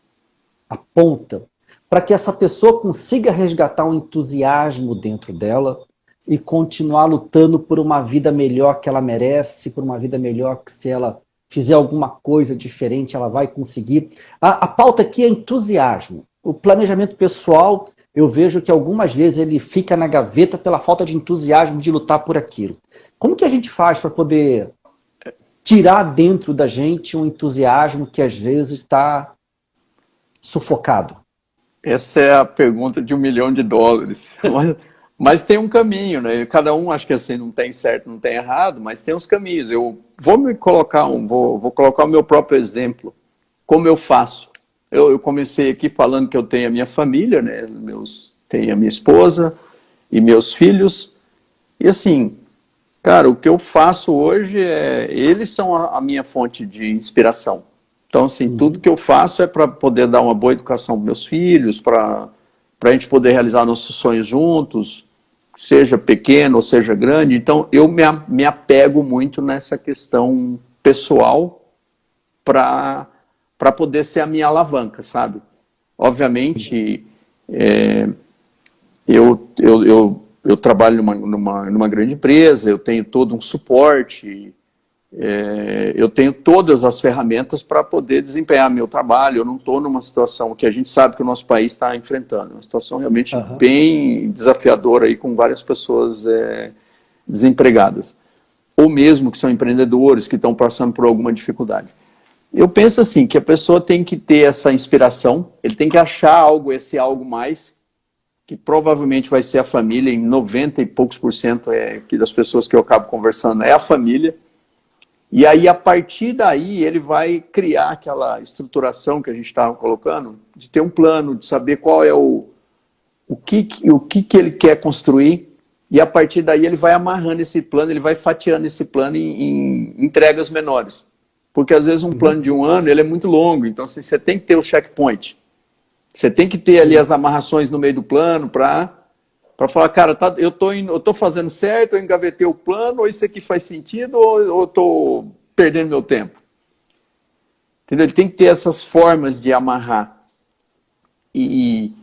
aponta para que essa pessoa consiga resgatar um entusiasmo dentro dela e continuar lutando por uma vida melhor que ela merece, por uma vida melhor que, se ela fizer alguma coisa diferente, ela vai conseguir. A pauta aqui é entusiasmo. O planejamento pessoal, eu vejo que algumas vezes ele fica na gaveta pela falta de entusiasmo de lutar por aquilo. Como que a gente faz para poder tirar dentro da gente um entusiasmo que às vezes está sufocado? Essa é a pergunta de $1 milhão. Mas tem um caminho, né? Cada um, acho que assim, não tem certo, não tem errado, mas tem os caminhos. Eu vou colocar o meu próprio exemplo. Como eu faço? Eu comecei aqui falando que eu tenho a minha família, né? Tenho a minha esposa e meus filhos. E assim, cara, o que eu faço hoje eles são a minha fonte de inspiração. Então, assim, tudo que eu faço é para poder dar uma boa educação para meus filhos, para a gente poder realizar nossos sonhos juntos, seja pequeno ou seja grande. Então, eu me apego muito nessa questão pessoal para poder ser a minha alavanca, sabe? Obviamente, eu trabalho numa grande empresa, eu tenho todo um suporte, eu tenho todas as ferramentas para poder desempenhar meu trabalho. Eu não estou numa situação que a gente sabe que o nosso país está enfrentando, uma situação realmente bem desafiadora aí, com várias pessoas desempregadas, ou mesmo que são empreendedores que estão passando por alguma dificuldade. Eu penso assim, que a pessoa tem que ter essa inspiração, ele tem que achar esse algo mais, que provavelmente vai ser a família. Em 90 e poucos % das pessoas que eu acabo conversando é a família. E aí, a partir daí, ele vai criar aquela estruturação que a gente estava colocando, de ter um plano, de saber qual é o que ele quer construir, e a partir daí ele vai amarrando esse plano, ele vai fatiando esse plano em entregas menores. Porque às vezes um plano de um ano ele é muito longo, então assim, você tem que ter o checkpoint. Você tem que ter ali as amarrações no meio do plano para falar, cara, eu tô fazendo certo, eu engavetei o plano, ou isso aqui faz sentido, ou eu estou perdendo meu tempo. Entendeu? Ele tem que ter essas formas de amarrar. E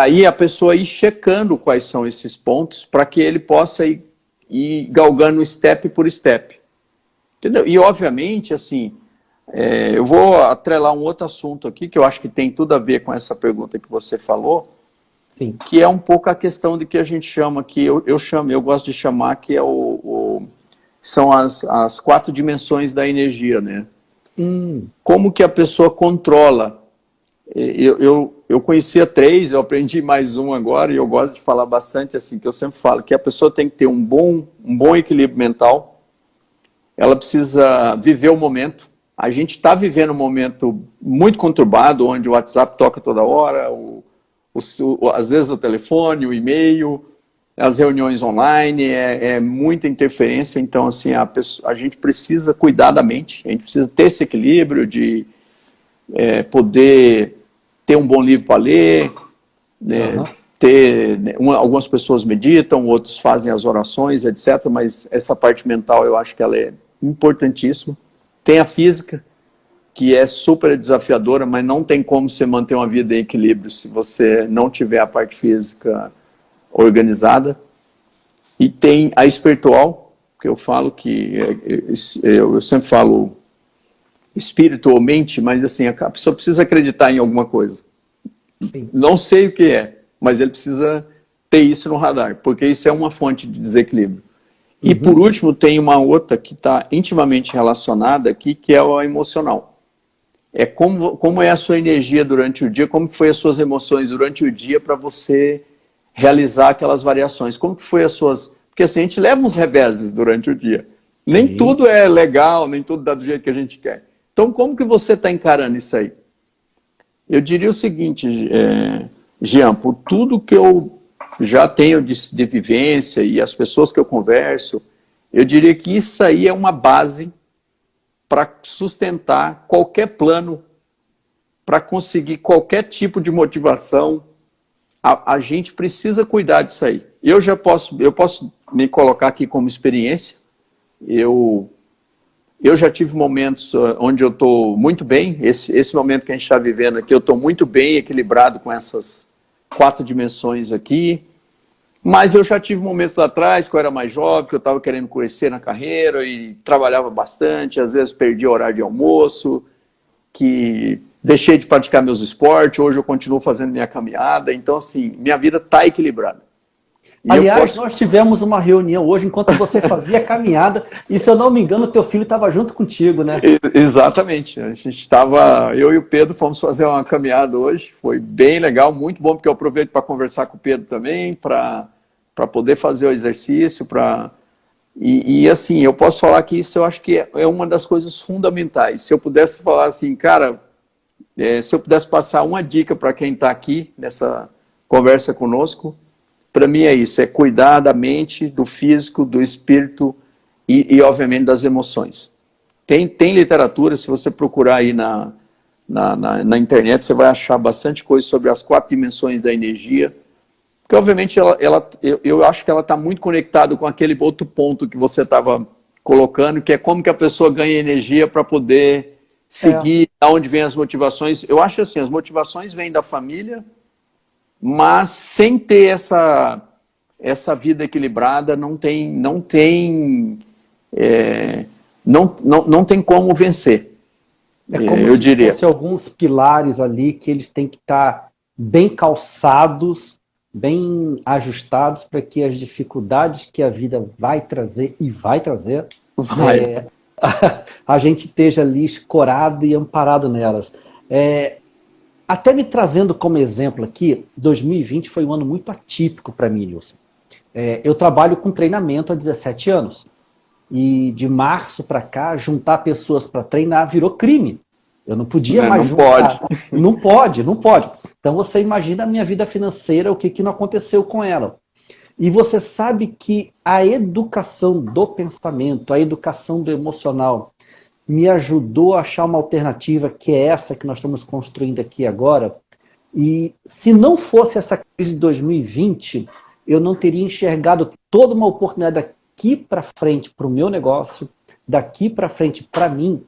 aí a pessoa ir checando quais são esses pontos para que ele possa ir galgando step por step. Entendeu? E obviamente, assim, eu vou atrelar um outro assunto aqui, que eu acho que tem tudo a ver com essa pergunta que você falou, Sim. Que é um pouco a questão de que a gente chama, que eu gosto de chamar, que são as 4 dimensões da energia, né? Como que a pessoa controla? Eu conhecia 3, eu aprendi mais um agora, e eu gosto de falar bastante assim, que eu sempre falo, que a pessoa tem que ter um bom equilíbrio mental, ela precisa viver o momento. A gente está vivendo um momento muito conturbado, onde o WhatsApp toca toda hora, às vezes o telefone, o e-mail, as reuniões online, é muita interferência. Então, assim, a gente precisa cuidar da mente, a gente precisa ter esse equilíbrio de poder ter um bom livro para ler, algumas pessoas meditam, outros fazem as orações, etc. Mas essa parte mental, eu acho que ela é importantíssima. Tem a física, que é super desafiadora, mas não tem como você manter uma vida em equilíbrio se você não tiver a parte física organizada. E tem a espiritual, que eu falo que, eu sempre falo espírito ou mente, mas assim, a pessoa precisa acreditar em alguma coisa. Sim. Não sei o que é, mas ele precisa ter isso no radar, porque isso é uma fonte de desequilíbrio. E por último, tem uma outra que está intimamente relacionada aqui, que é o emocional. É como é a sua energia durante o dia, como foi as suas emoções durante o dia para você realizar aquelas variações. Como que foi as suas... Porque assim, a gente leva uns reveses durante o dia. Nem tudo é legal, nem tudo dá do jeito que a gente quer. Então, como que você está encarando isso aí? Eu diria o seguinte, Jean, por tudo que eu já tenho de vivência e as pessoas que eu converso, eu diria que isso aí é uma base para sustentar qualquer plano, para conseguir qualquer tipo de motivação. A gente precisa cuidar disso aí. Eu posso me colocar aqui como experiência. Eu já tive momentos onde eu estou muito bem. Esse momento que a gente está vivendo aqui, eu estou muito bem equilibrado com essas 4 dimensões aqui. Mas eu já tive momentos lá atrás, que eu era mais jovem, que eu estava querendo crescer na carreira e trabalhava bastante, às vezes perdi o horário de almoço, que deixei de praticar meus esportes, hoje eu continuo fazendo minha caminhada. Então, assim, minha vida está equilibrada. Aliás, nós tivemos uma reunião hoje, enquanto você fazia a caminhada, e se eu não me engano, teu filho estava junto contigo, né? Exatamente. A gente estava, eu e o Pedro fomos fazer uma caminhada hoje, foi bem legal, muito bom, porque eu aproveito para conversar com o Pedro também, para poder fazer o exercício, e assim, eu posso falar que isso eu acho que é uma das coisas fundamentais. Se eu pudesse falar assim, cara, se eu pudesse passar uma dica para quem está aqui nessa conversa conosco, para mim é isso, é cuidar da mente, do físico, do espírito e obviamente, das emoções. Tem literatura, se você procurar aí na internet, você vai achar bastante coisa sobre as 4 dimensões da energia, porque obviamente eu acho que ela está muito conectada com aquele outro ponto que você estava colocando, que é como que a pessoa ganha energia para poder seguir, aonde vem as motivações. Eu acho assim, as motivações vêm da família, mas sem ter essa vida equilibrada, não tem como vencer. É como eu diria. Fosse alguns pilares ali que eles têm que estar bem calçados, bem ajustados para que as dificuldades que a vida vai trazer, a gente esteja ali escorado e amparado nelas. Até me trazendo como exemplo aqui, 2020 foi um ano muito atípico para mim, Nilson. Eu trabalho com treinamento há 17 anos. E de março para cá, juntar pessoas para treinar virou crime. Eu não podia mais juntar. Não pode. Então você imagina a minha vida financeira, o que não aconteceu com ela. E você sabe que a educação do pensamento, a educação do emocional, me ajudou a achar uma alternativa, que é essa que nós estamos construindo aqui agora. E se não fosse essa crise de 2020, eu não teria enxergado toda uma oportunidade daqui para frente para o meu negócio, daqui para frente para mim,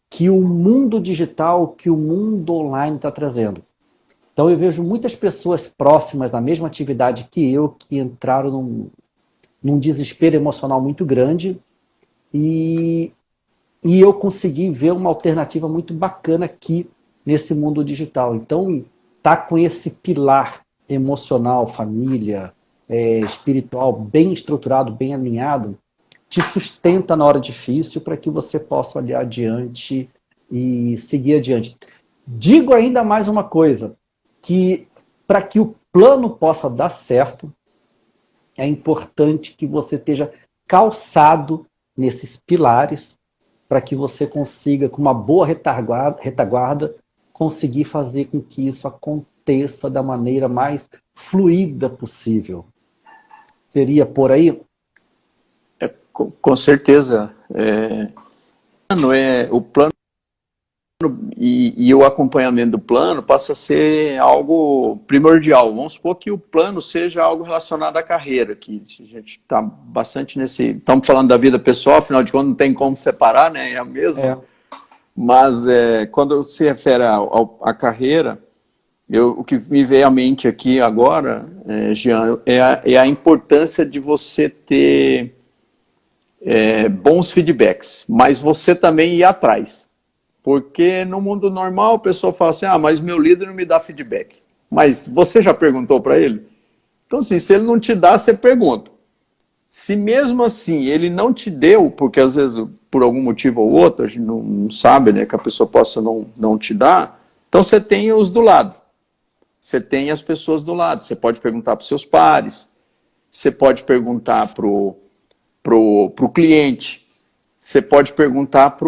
que o mundo digital, que o mundo online está trazendo. Então eu vejo muitas pessoas próximas da mesma atividade que eu, que entraram num desespero emocional muito grande, e eu consegui ver uma alternativa muito bacana aqui nesse mundo digital. Então, tá com esse pilar emocional, família, espiritual, bem estruturado, bem alinhado, te sustenta na hora difícil para que você possa olhar adiante e seguir adiante. Digo ainda mais uma coisa, que para que o plano possa dar certo, é importante que você esteja calçado nesses pilares para que você consiga, com uma boa retaguarda, conseguir fazer com que isso aconteça da maneira mais fluida possível. Seria por aí? Com certeza. O plano e o acompanhamento do plano passa a ser algo primordial. Vamos supor que o plano seja algo relacionado à carreira, que a gente está bastante nesse... Estamos falando da vida pessoal, afinal de contas não tem como separar, né? É a mesma. É. Mas quando se refere à carreira, o que me veio à mente aqui agora, Jean, é a importância de você ter bons feedbacks, mas você também ir atrás. Porque no mundo normal a pessoa fala assim, mas meu líder não me dá feedback. Mas você já perguntou para ele? Então assim, se ele não te dá, você pergunta. Se mesmo assim ele não te deu, porque às vezes por algum motivo ou outro, a gente não sabe, né, que a pessoa possa não te dar, então você tem os do lado. Você tem as pessoas do lado. Você pode perguntar para os seus pares, você pode perguntar pro cliente, você pode perguntar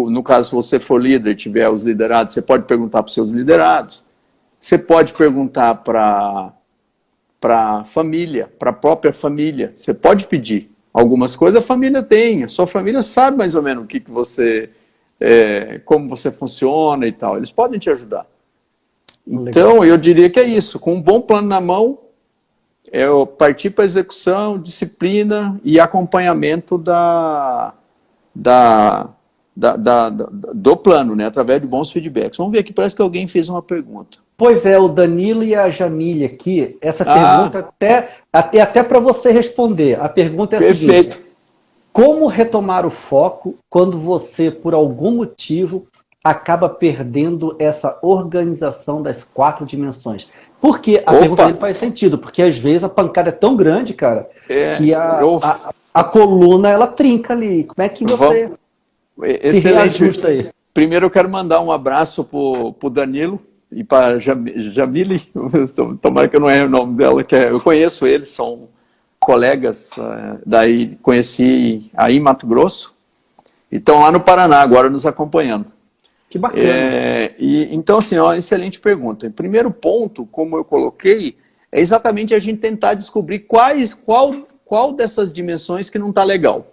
no caso, se você for líder e tiver os liderados, você pode perguntar para os seus liderados, você pode perguntar para a família, para a própria família, você pode pedir. Algumas coisas a família tem, a sua família sabe mais ou menos o que você, como você funciona e tal, eles podem te ajudar. Então, eu diria que é isso, com um bom plano na mão, partir para a execução, disciplina e acompanhamento do plano, né, através de bons feedbacks. Vamos ver aqui, parece que alguém fez uma pergunta. Pois é, o Danilo e a Jamília aqui, essa pergunta até para você responder. A pergunta é a seguinte: como retomar o foco quando você, por algum motivo, acaba perdendo essa organização das 4 dimensões? Porque a pergunta dele faz sentido, porque às vezes a pancada é tão grande, cara, que a coluna ela trinca ali. Como é que você se reajusta aí? Primeiro eu quero mandar um abraço pro Danilo e para Jamile, tomara que eu não erre o nome dela, eu conheço eles, são colegas, daí conheci aí em Mato Grosso, e estão lá no Paraná agora nos acompanhando. Que bacana. Então, assim, excelente pergunta. O primeiro ponto, como eu coloquei, é exatamente a gente tentar descobrir qual dessas dimensões que não está legal.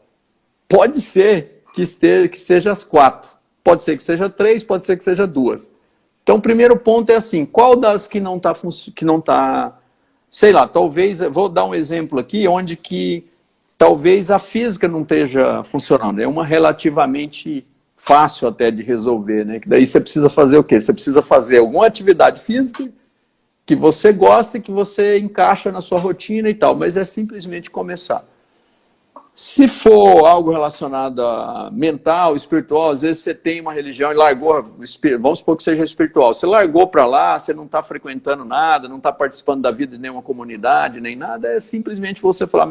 Pode ser que seja as 4, pode ser que seja 3, pode ser que seja 2. Então, o primeiro ponto é assim, qual das que não está, sei lá, talvez, vou dar um exemplo aqui, onde que talvez a física não esteja funcionando, é uma relativamente fácil até de resolver, né? Que daí você precisa fazer o quê? Você precisa fazer alguma atividade física que você gosta e que você encaixa na sua rotina e tal, mas é simplesmente começar. Se for algo relacionado a mental, espiritual, às vezes você tem uma religião e largou, vamos supor que seja espiritual, você largou para lá, você não está frequentando nada, não está participando da vida de nenhuma comunidade, nem nada, é simplesmente você falar,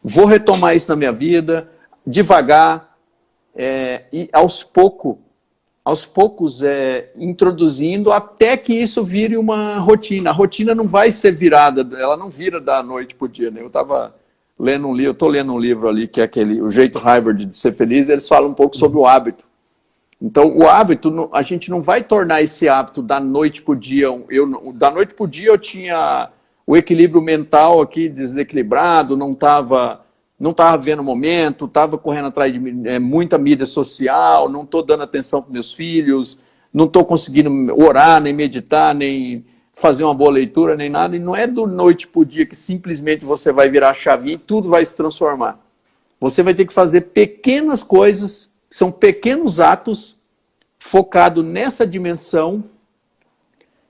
vou retomar isso na minha vida, devagar, e aos poucos introduzindo até que isso vire uma rotina. A rotina não vai ser virada, ela não vira da noite para o dia, né? Eu estou lendo um livro ali que é O Jeito Harvard de Ser Feliz, e eles falam um pouco sobre o hábito. Então, o hábito, a gente não vai tornar esse hábito da noite para o dia. Da noite para o dia eu tinha o equilíbrio mental aqui desequilibrado, não estava vendo o momento, estava correndo atrás de muita mídia social, não estou dando atenção para meus filhos, não estou conseguindo orar, nem meditar, nem fazer uma boa leitura, nem nada. E não é do noite para o dia que simplesmente você vai virar a chavinha e tudo vai se transformar. Você vai ter que fazer pequenas coisas, que são pequenos atos, focado nessa dimensão,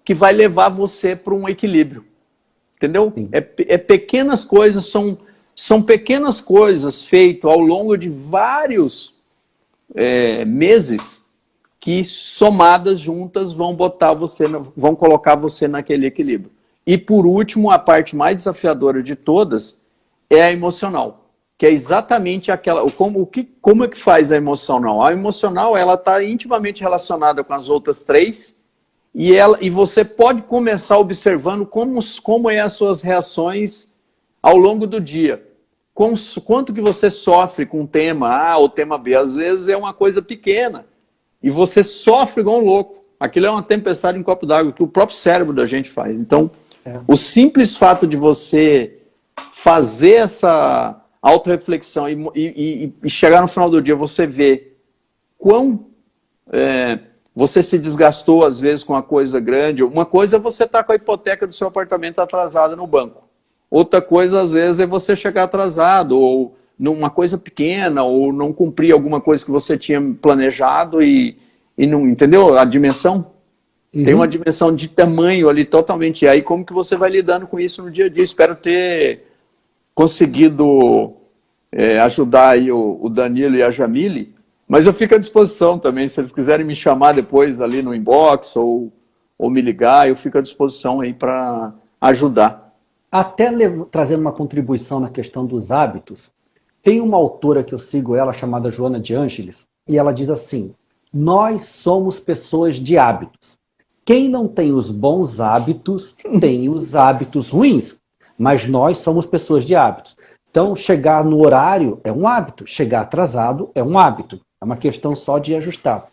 que vai levar você para um equilíbrio. Entendeu? Pequenas coisas, são pequenas coisas feitas ao longo de vários meses que, somadas juntas, vão colocar você naquele equilíbrio. E, por último, a parte mais desafiadora de todas é a emocional. que é exatamente aquela, como é que faz a emocional? A emocional, ela está intimamente relacionada com as outras três, e você pode começar observando como é as suas reações ao longo do dia. Quanto que você sofre com o tema A ou tema B. Às vezes é uma coisa pequena, e você sofre igual um louco. Aquilo é uma tempestade em copo d'água, que o próprio cérebro da gente faz. Então, o simples fato de você fazer essa autorreflexão e chegar no final do dia, você vê quão você se desgastou, às vezes, com uma coisa grande. Uma coisa é você estar com a hipoteca do seu apartamento atrasada no banco. Outra coisa, às vezes, é você chegar atrasado, ou numa coisa pequena, ou não cumprir alguma coisa que você tinha planejado e não, entendeu? A dimensão? Tem uma dimensão de tamanho ali totalmente. E aí, como que você vai lidando com isso no dia a dia? Espero ter conseguido ajudar aí o Danilo e a Jamile, mas eu fico à disposição também, se eles quiserem me chamar depois ali no inbox ou me ligar, eu fico à disposição aí para ajudar. Até trazendo uma contribuição na questão dos hábitos, tem uma autora que eu sigo ela, chamada Joana de Ângeles, e ela diz assim: nós somos pessoas de hábitos. Quem não tem os bons hábitos, tem os hábitos ruins. Mas nós somos pessoas de hábitos. Então, chegar no horário é um hábito. Chegar atrasado é um hábito. É uma questão só de ajustar.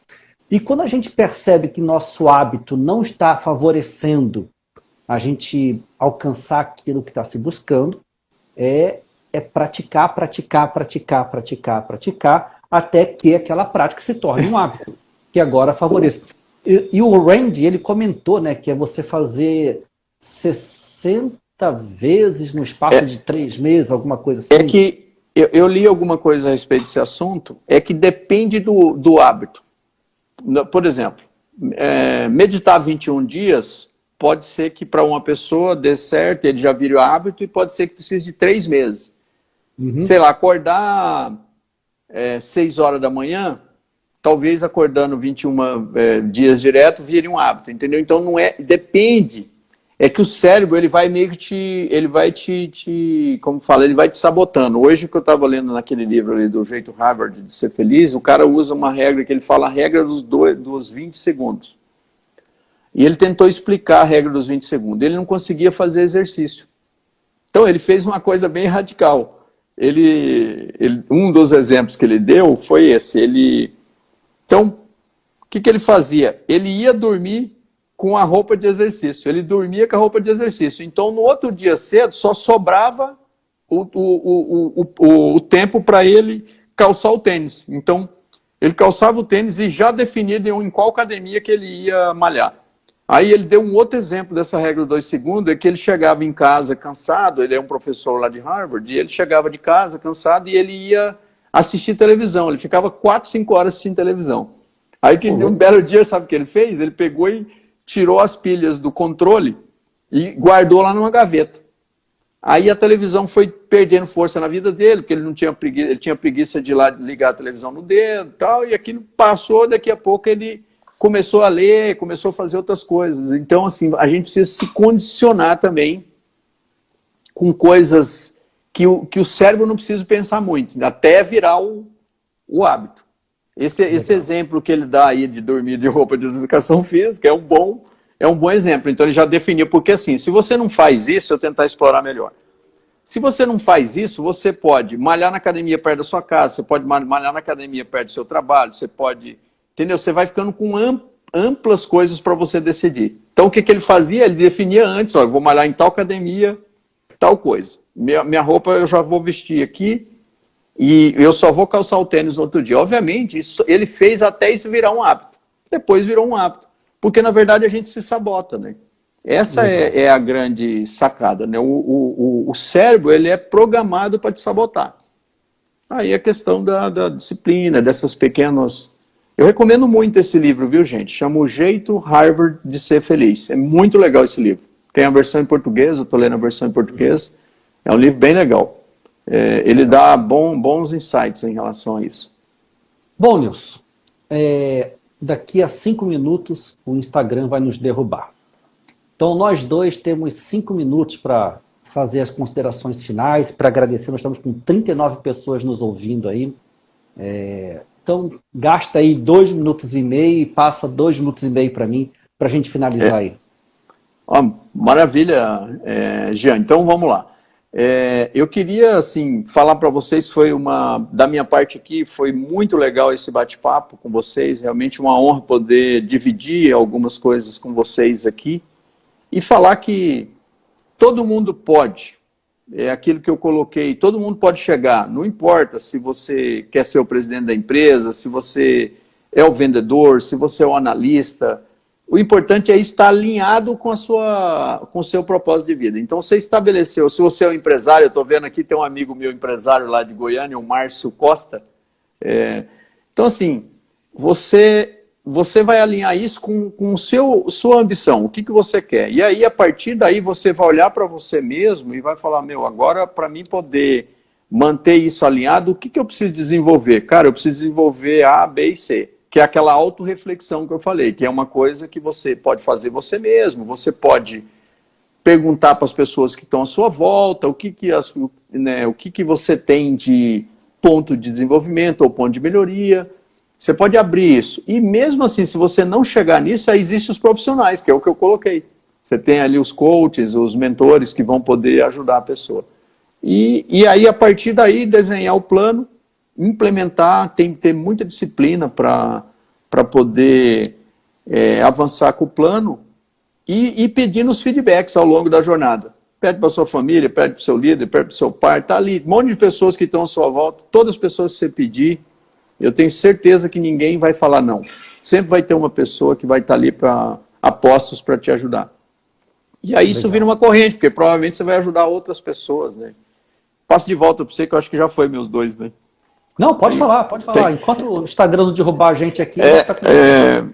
E quando a gente percebe que nosso hábito não está favorecendo a gente alcançar aquilo que está se buscando, é praticar, até que aquela prática se torne um hábito, que agora favoreça. E o Randy, ele comentou, né, que é você fazer 60 vezes no espaço de 3 meses, alguma coisa assim. É que eu li alguma coisa a respeito desse assunto, é que depende do hábito. Por exemplo, meditar 21 dias, pode ser que para uma pessoa dê certo, ele já vire o hábito, e pode ser que precise de 3 meses. Sei lá, acordar 6 horas da manhã, talvez acordando 21 dias direto vire um hábito, entendeu? Então não depende. É que o cérebro, ele vai meio que ele vai te sabotando. Hoje, que eu estava lendo naquele livro ali do Jeito Harvard de Ser Feliz, o cara usa uma regra que ele fala a regra dos 20 segundos. E ele tentou explicar a regra dos 20 segundos. Ele não conseguia fazer exercício. Então ele fez uma coisa bem radical. Um dos exemplos que ele deu foi esse. Então, o que ele fazia? Ele ia dormir com a roupa de exercício. Ele dormia com a roupa de exercício. Então, no outro dia cedo, só sobrava o tempo para ele calçar o tênis. Então, ele calçava o tênis e já definia em qual academia que ele ia malhar. Aí ele deu um outro exemplo dessa regra dos 2 segundos, é que ele chegava em casa cansado, ele é um professor lá de Harvard, e ele chegava de casa cansado e ele ia assistir televisão. Ele ficava 4, 5 horas assistindo televisão. Aí, um belo dia, sabe o que ele fez? Ele pegou e tirou as pilhas do controle e guardou lá numa gaveta. Aí a televisão foi perdendo força na vida dele, porque ele tinha preguiça de ir lá ligar a televisão no dedo e tal, e aquilo passou, daqui a pouco ele começou a ler, começou a fazer outras coisas. Então, assim, a gente precisa se condicionar também com coisas que o cérebro não precisa pensar muito, até virar o hábito. Esse exemplo que ele dá aí de dormir de roupa de educação física é um bom exemplo. Então ele já definiu, porque assim, se você não faz isso, eu tentar explorar melhor. Se você não faz isso, você pode malhar na academia perto da sua casa, você pode malhar na academia perto do seu trabalho, você pode, entendeu? Você vai ficando com amplas coisas para você decidir. Então o que ele fazia? Ele definia antes, ó, eu vou malhar em tal academia, tal coisa. Minha roupa eu já vou vestir aqui, e eu só vou calçar o tênis no outro dia. Obviamente, ele fez até isso virar um hábito. Depois virou um hábito. Porque, na verdade, a gente se sabota, né? Essa é a grande sacada, né? O cérebro, ele é programado para te sabotar. Aí a questão da disciplina, dessas pequenas... Eu recomendo muito esse livro, viu, gente? Chama O Jeito Harvard de Ser Feliz. É muito legal esse livro. Tem a versão em português, eu estou lendo a versão em português. É um livro bem legal. Ele dá bons insights em relação a isso. Bom, Nilson, daqui a 5 minutos o Instagram vai nos derrubar. Então nós dois temos 5 minutos para fazer as considerações finais, para agradecer. Nós estamos com 39 pessoas nos ouvindo aí. Então, gasta aí 2 minutos e meio e passa 2 minutos e meio para mim, para a gente finalizar aí. Maravilha, Jean. Então, vamos lá. Eu queria, assim, falar para vocês, da minha parte aqui, foi muito legal esse bate-papo com vocês, realmente uma honra poder dividir algumas coisas com vocês aqui e falar que todo mundo pode, é aquilo que eu coloquei, todo mundo pode chegar, não importa se você quer ser o presidente da empresa, se você é o vendedor, se você é o analista, o importante é estar alinhado com o seu propósito de vida. Então você estabeleceu, se você é um empresário, eu estou vendo aqui, tem um amigo meu empresário lá de Goiânia, o Márcio Costa, então assim, você vai alinhar isso com sua ambição, o que você quer. E aí, a partir daí, você vai olhar para você mesmo e vai falar, agora para mim poder manter isso alinhado, o que eu preciso desenvolver? Cara, eu preciso desenvolver A, B e C, que é aquela autorreflexão que eu falei, que é uma coisa que você pode fazer você mesmo, você pode perguntar para as pessoas que estão à sua volta, o que você tem de ponto de desenvolvimento ou ponto de melhoria. Você pode abrir isso. E mesmo assim, se você não chegar nisso, aí existem os profissionais, que é o que eu coloquei. Você tem ali os coaches, os mentores que vão poder ajudar a pessoa. E aí, a partir daí, desenhar o plano, implementar, tem que ter muita disciplina para poder avançar com o plano e pedindo os feedbacks ao longo da jornada. Pede para sua família, pede para o seu líder, pede para o seu pai, está ali, um monte de pessoas que estão à sua volta, todas as pessoas que você pedir, eu tenho certeza que ninguém vai falar não. Sempre vai ter uma pessoa que vai estar ali a postos para te ajudar. E aí isso vira uma corrente, porque provavelmente você vai ajudar outras pessoas, né? Passo de volta para você, que eu acho que já foi meus 2, né? Não, pode falar, pode falar. Enquanto o Instagram não derrubar a gente aqui,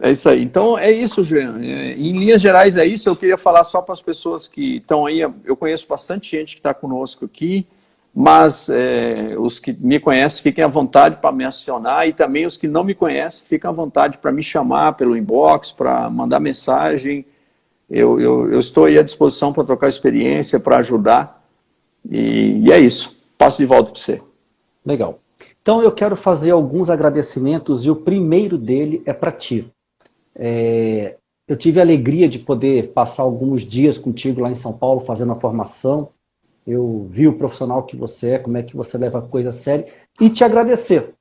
é isso aí. Então é isso, Jean. Em linhas gerais é isso. Eu queria falar só para as pessoas que estão aí. Eu conheço bastante gente que está conosco aqui, mas os que me conhecem fiquem à vontade para me acionar, e também os que não me conhecem fiquem à vontade para me chamar pelo inbox, para mandar mensagem. Eu estou aí à disposição para trocar experiência, para ajudar, e é isso. Passo de volta para você. Legal. Então eu quero fazer alguns agradecimentos, e o primeiro dele é para ti. Eu tive a alegria de poder passar alguns dias contigo lá em São Paulo fazendo a formação. Eu vi o profissional que você é, como é que você leva a coisa a sério, e te agradecer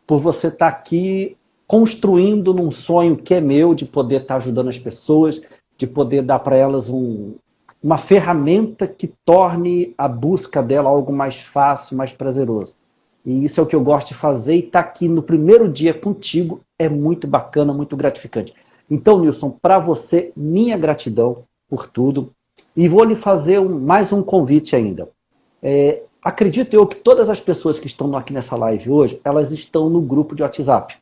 por você estar aqui construindo num sonho que é meu, de poder estar ajudando as pessoas, de poder dar para elas uma ferramenta que torne a busca dela algo mais fácil, mais prazeroso. E isso é o que eu gosto de fazer, e estar aqui no primeiro dia contigo é muito bacana, muito gratificante. Então, Nilson, para você, minha gratidão por tudo. E vou lhe fazer mais um convite ainda. Acredito eu que todas as pessoas que estão aqui nessa live hoje, elas estão no grupo de WhatsApp.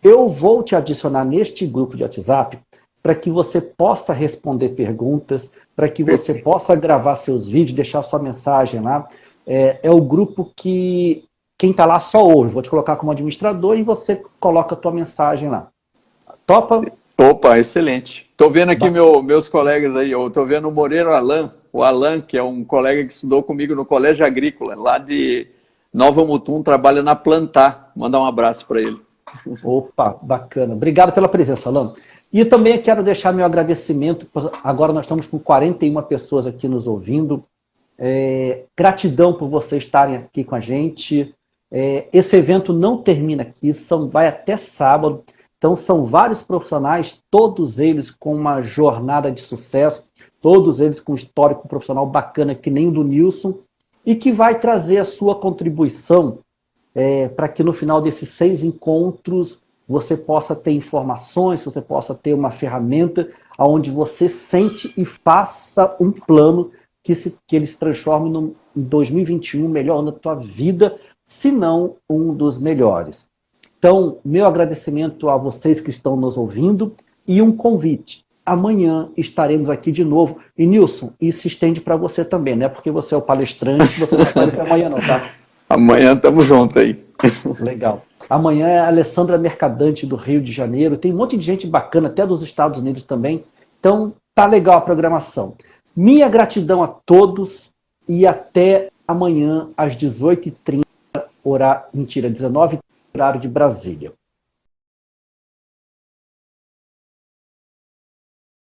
Eu vou te adicionar neste grupo de WhatsApp para que você possa responder perguntas, para que você possa gravar seus vídeos, deixar sua mensagem lá. É o grupo que quem está lá só ouve. Vou te colocar como administrador e você coloca a tua mensagem lá. Topa? Opa, excelente. Estou vendo aqui meus colegas aí, eu estou vendo o Moreira Alan, o Alan, que é um colega que estudou comigo no Colégio Agrícola, lá de Nova Mutum, trabalha na Plantar. Mandar um abraço para ele. Opa, bacana. Obrigado pela presença, Alan. E também quero deixar meu agradecimento, agora nós estamos com 41 pessoas aqui nos ouvindo. Gratidão por vocês estarem aqui com a gente. Esse evento não termina aqui, vai até sábado. Então são vários profissionais, todos eles com uma jornada de sucesso, todos eles com um histórico profissional bacana, que nem o do Nilson, e que vai trazer a sua contribuição para que no final desses 6 encontros você possa ter informações, você possa ter uma ferramenta onde você sente e faça um plano que ele se transforme em 2021 o melhor ano da tua vida, se não um dos melhores. Então, meu agradecimento a vocês que estão nos ouvindo e um convite. Amanhã estaremos aqui de novo. E, Nilson, isso se estende para você também, né? Porque você é o palestrante, você não vai aparecer amanhã não, tá? Amanhã estamos juntos aí. Legal. Amanhã é a Alessandra Mercadante do Rio de Janeiro. Tem um monte de gente bacana, até dos Estados Unidos também. Então, tá legal a programação. Minha gratidão a todos. e até amanhã às 18h30, 19h30, horário de Brasília.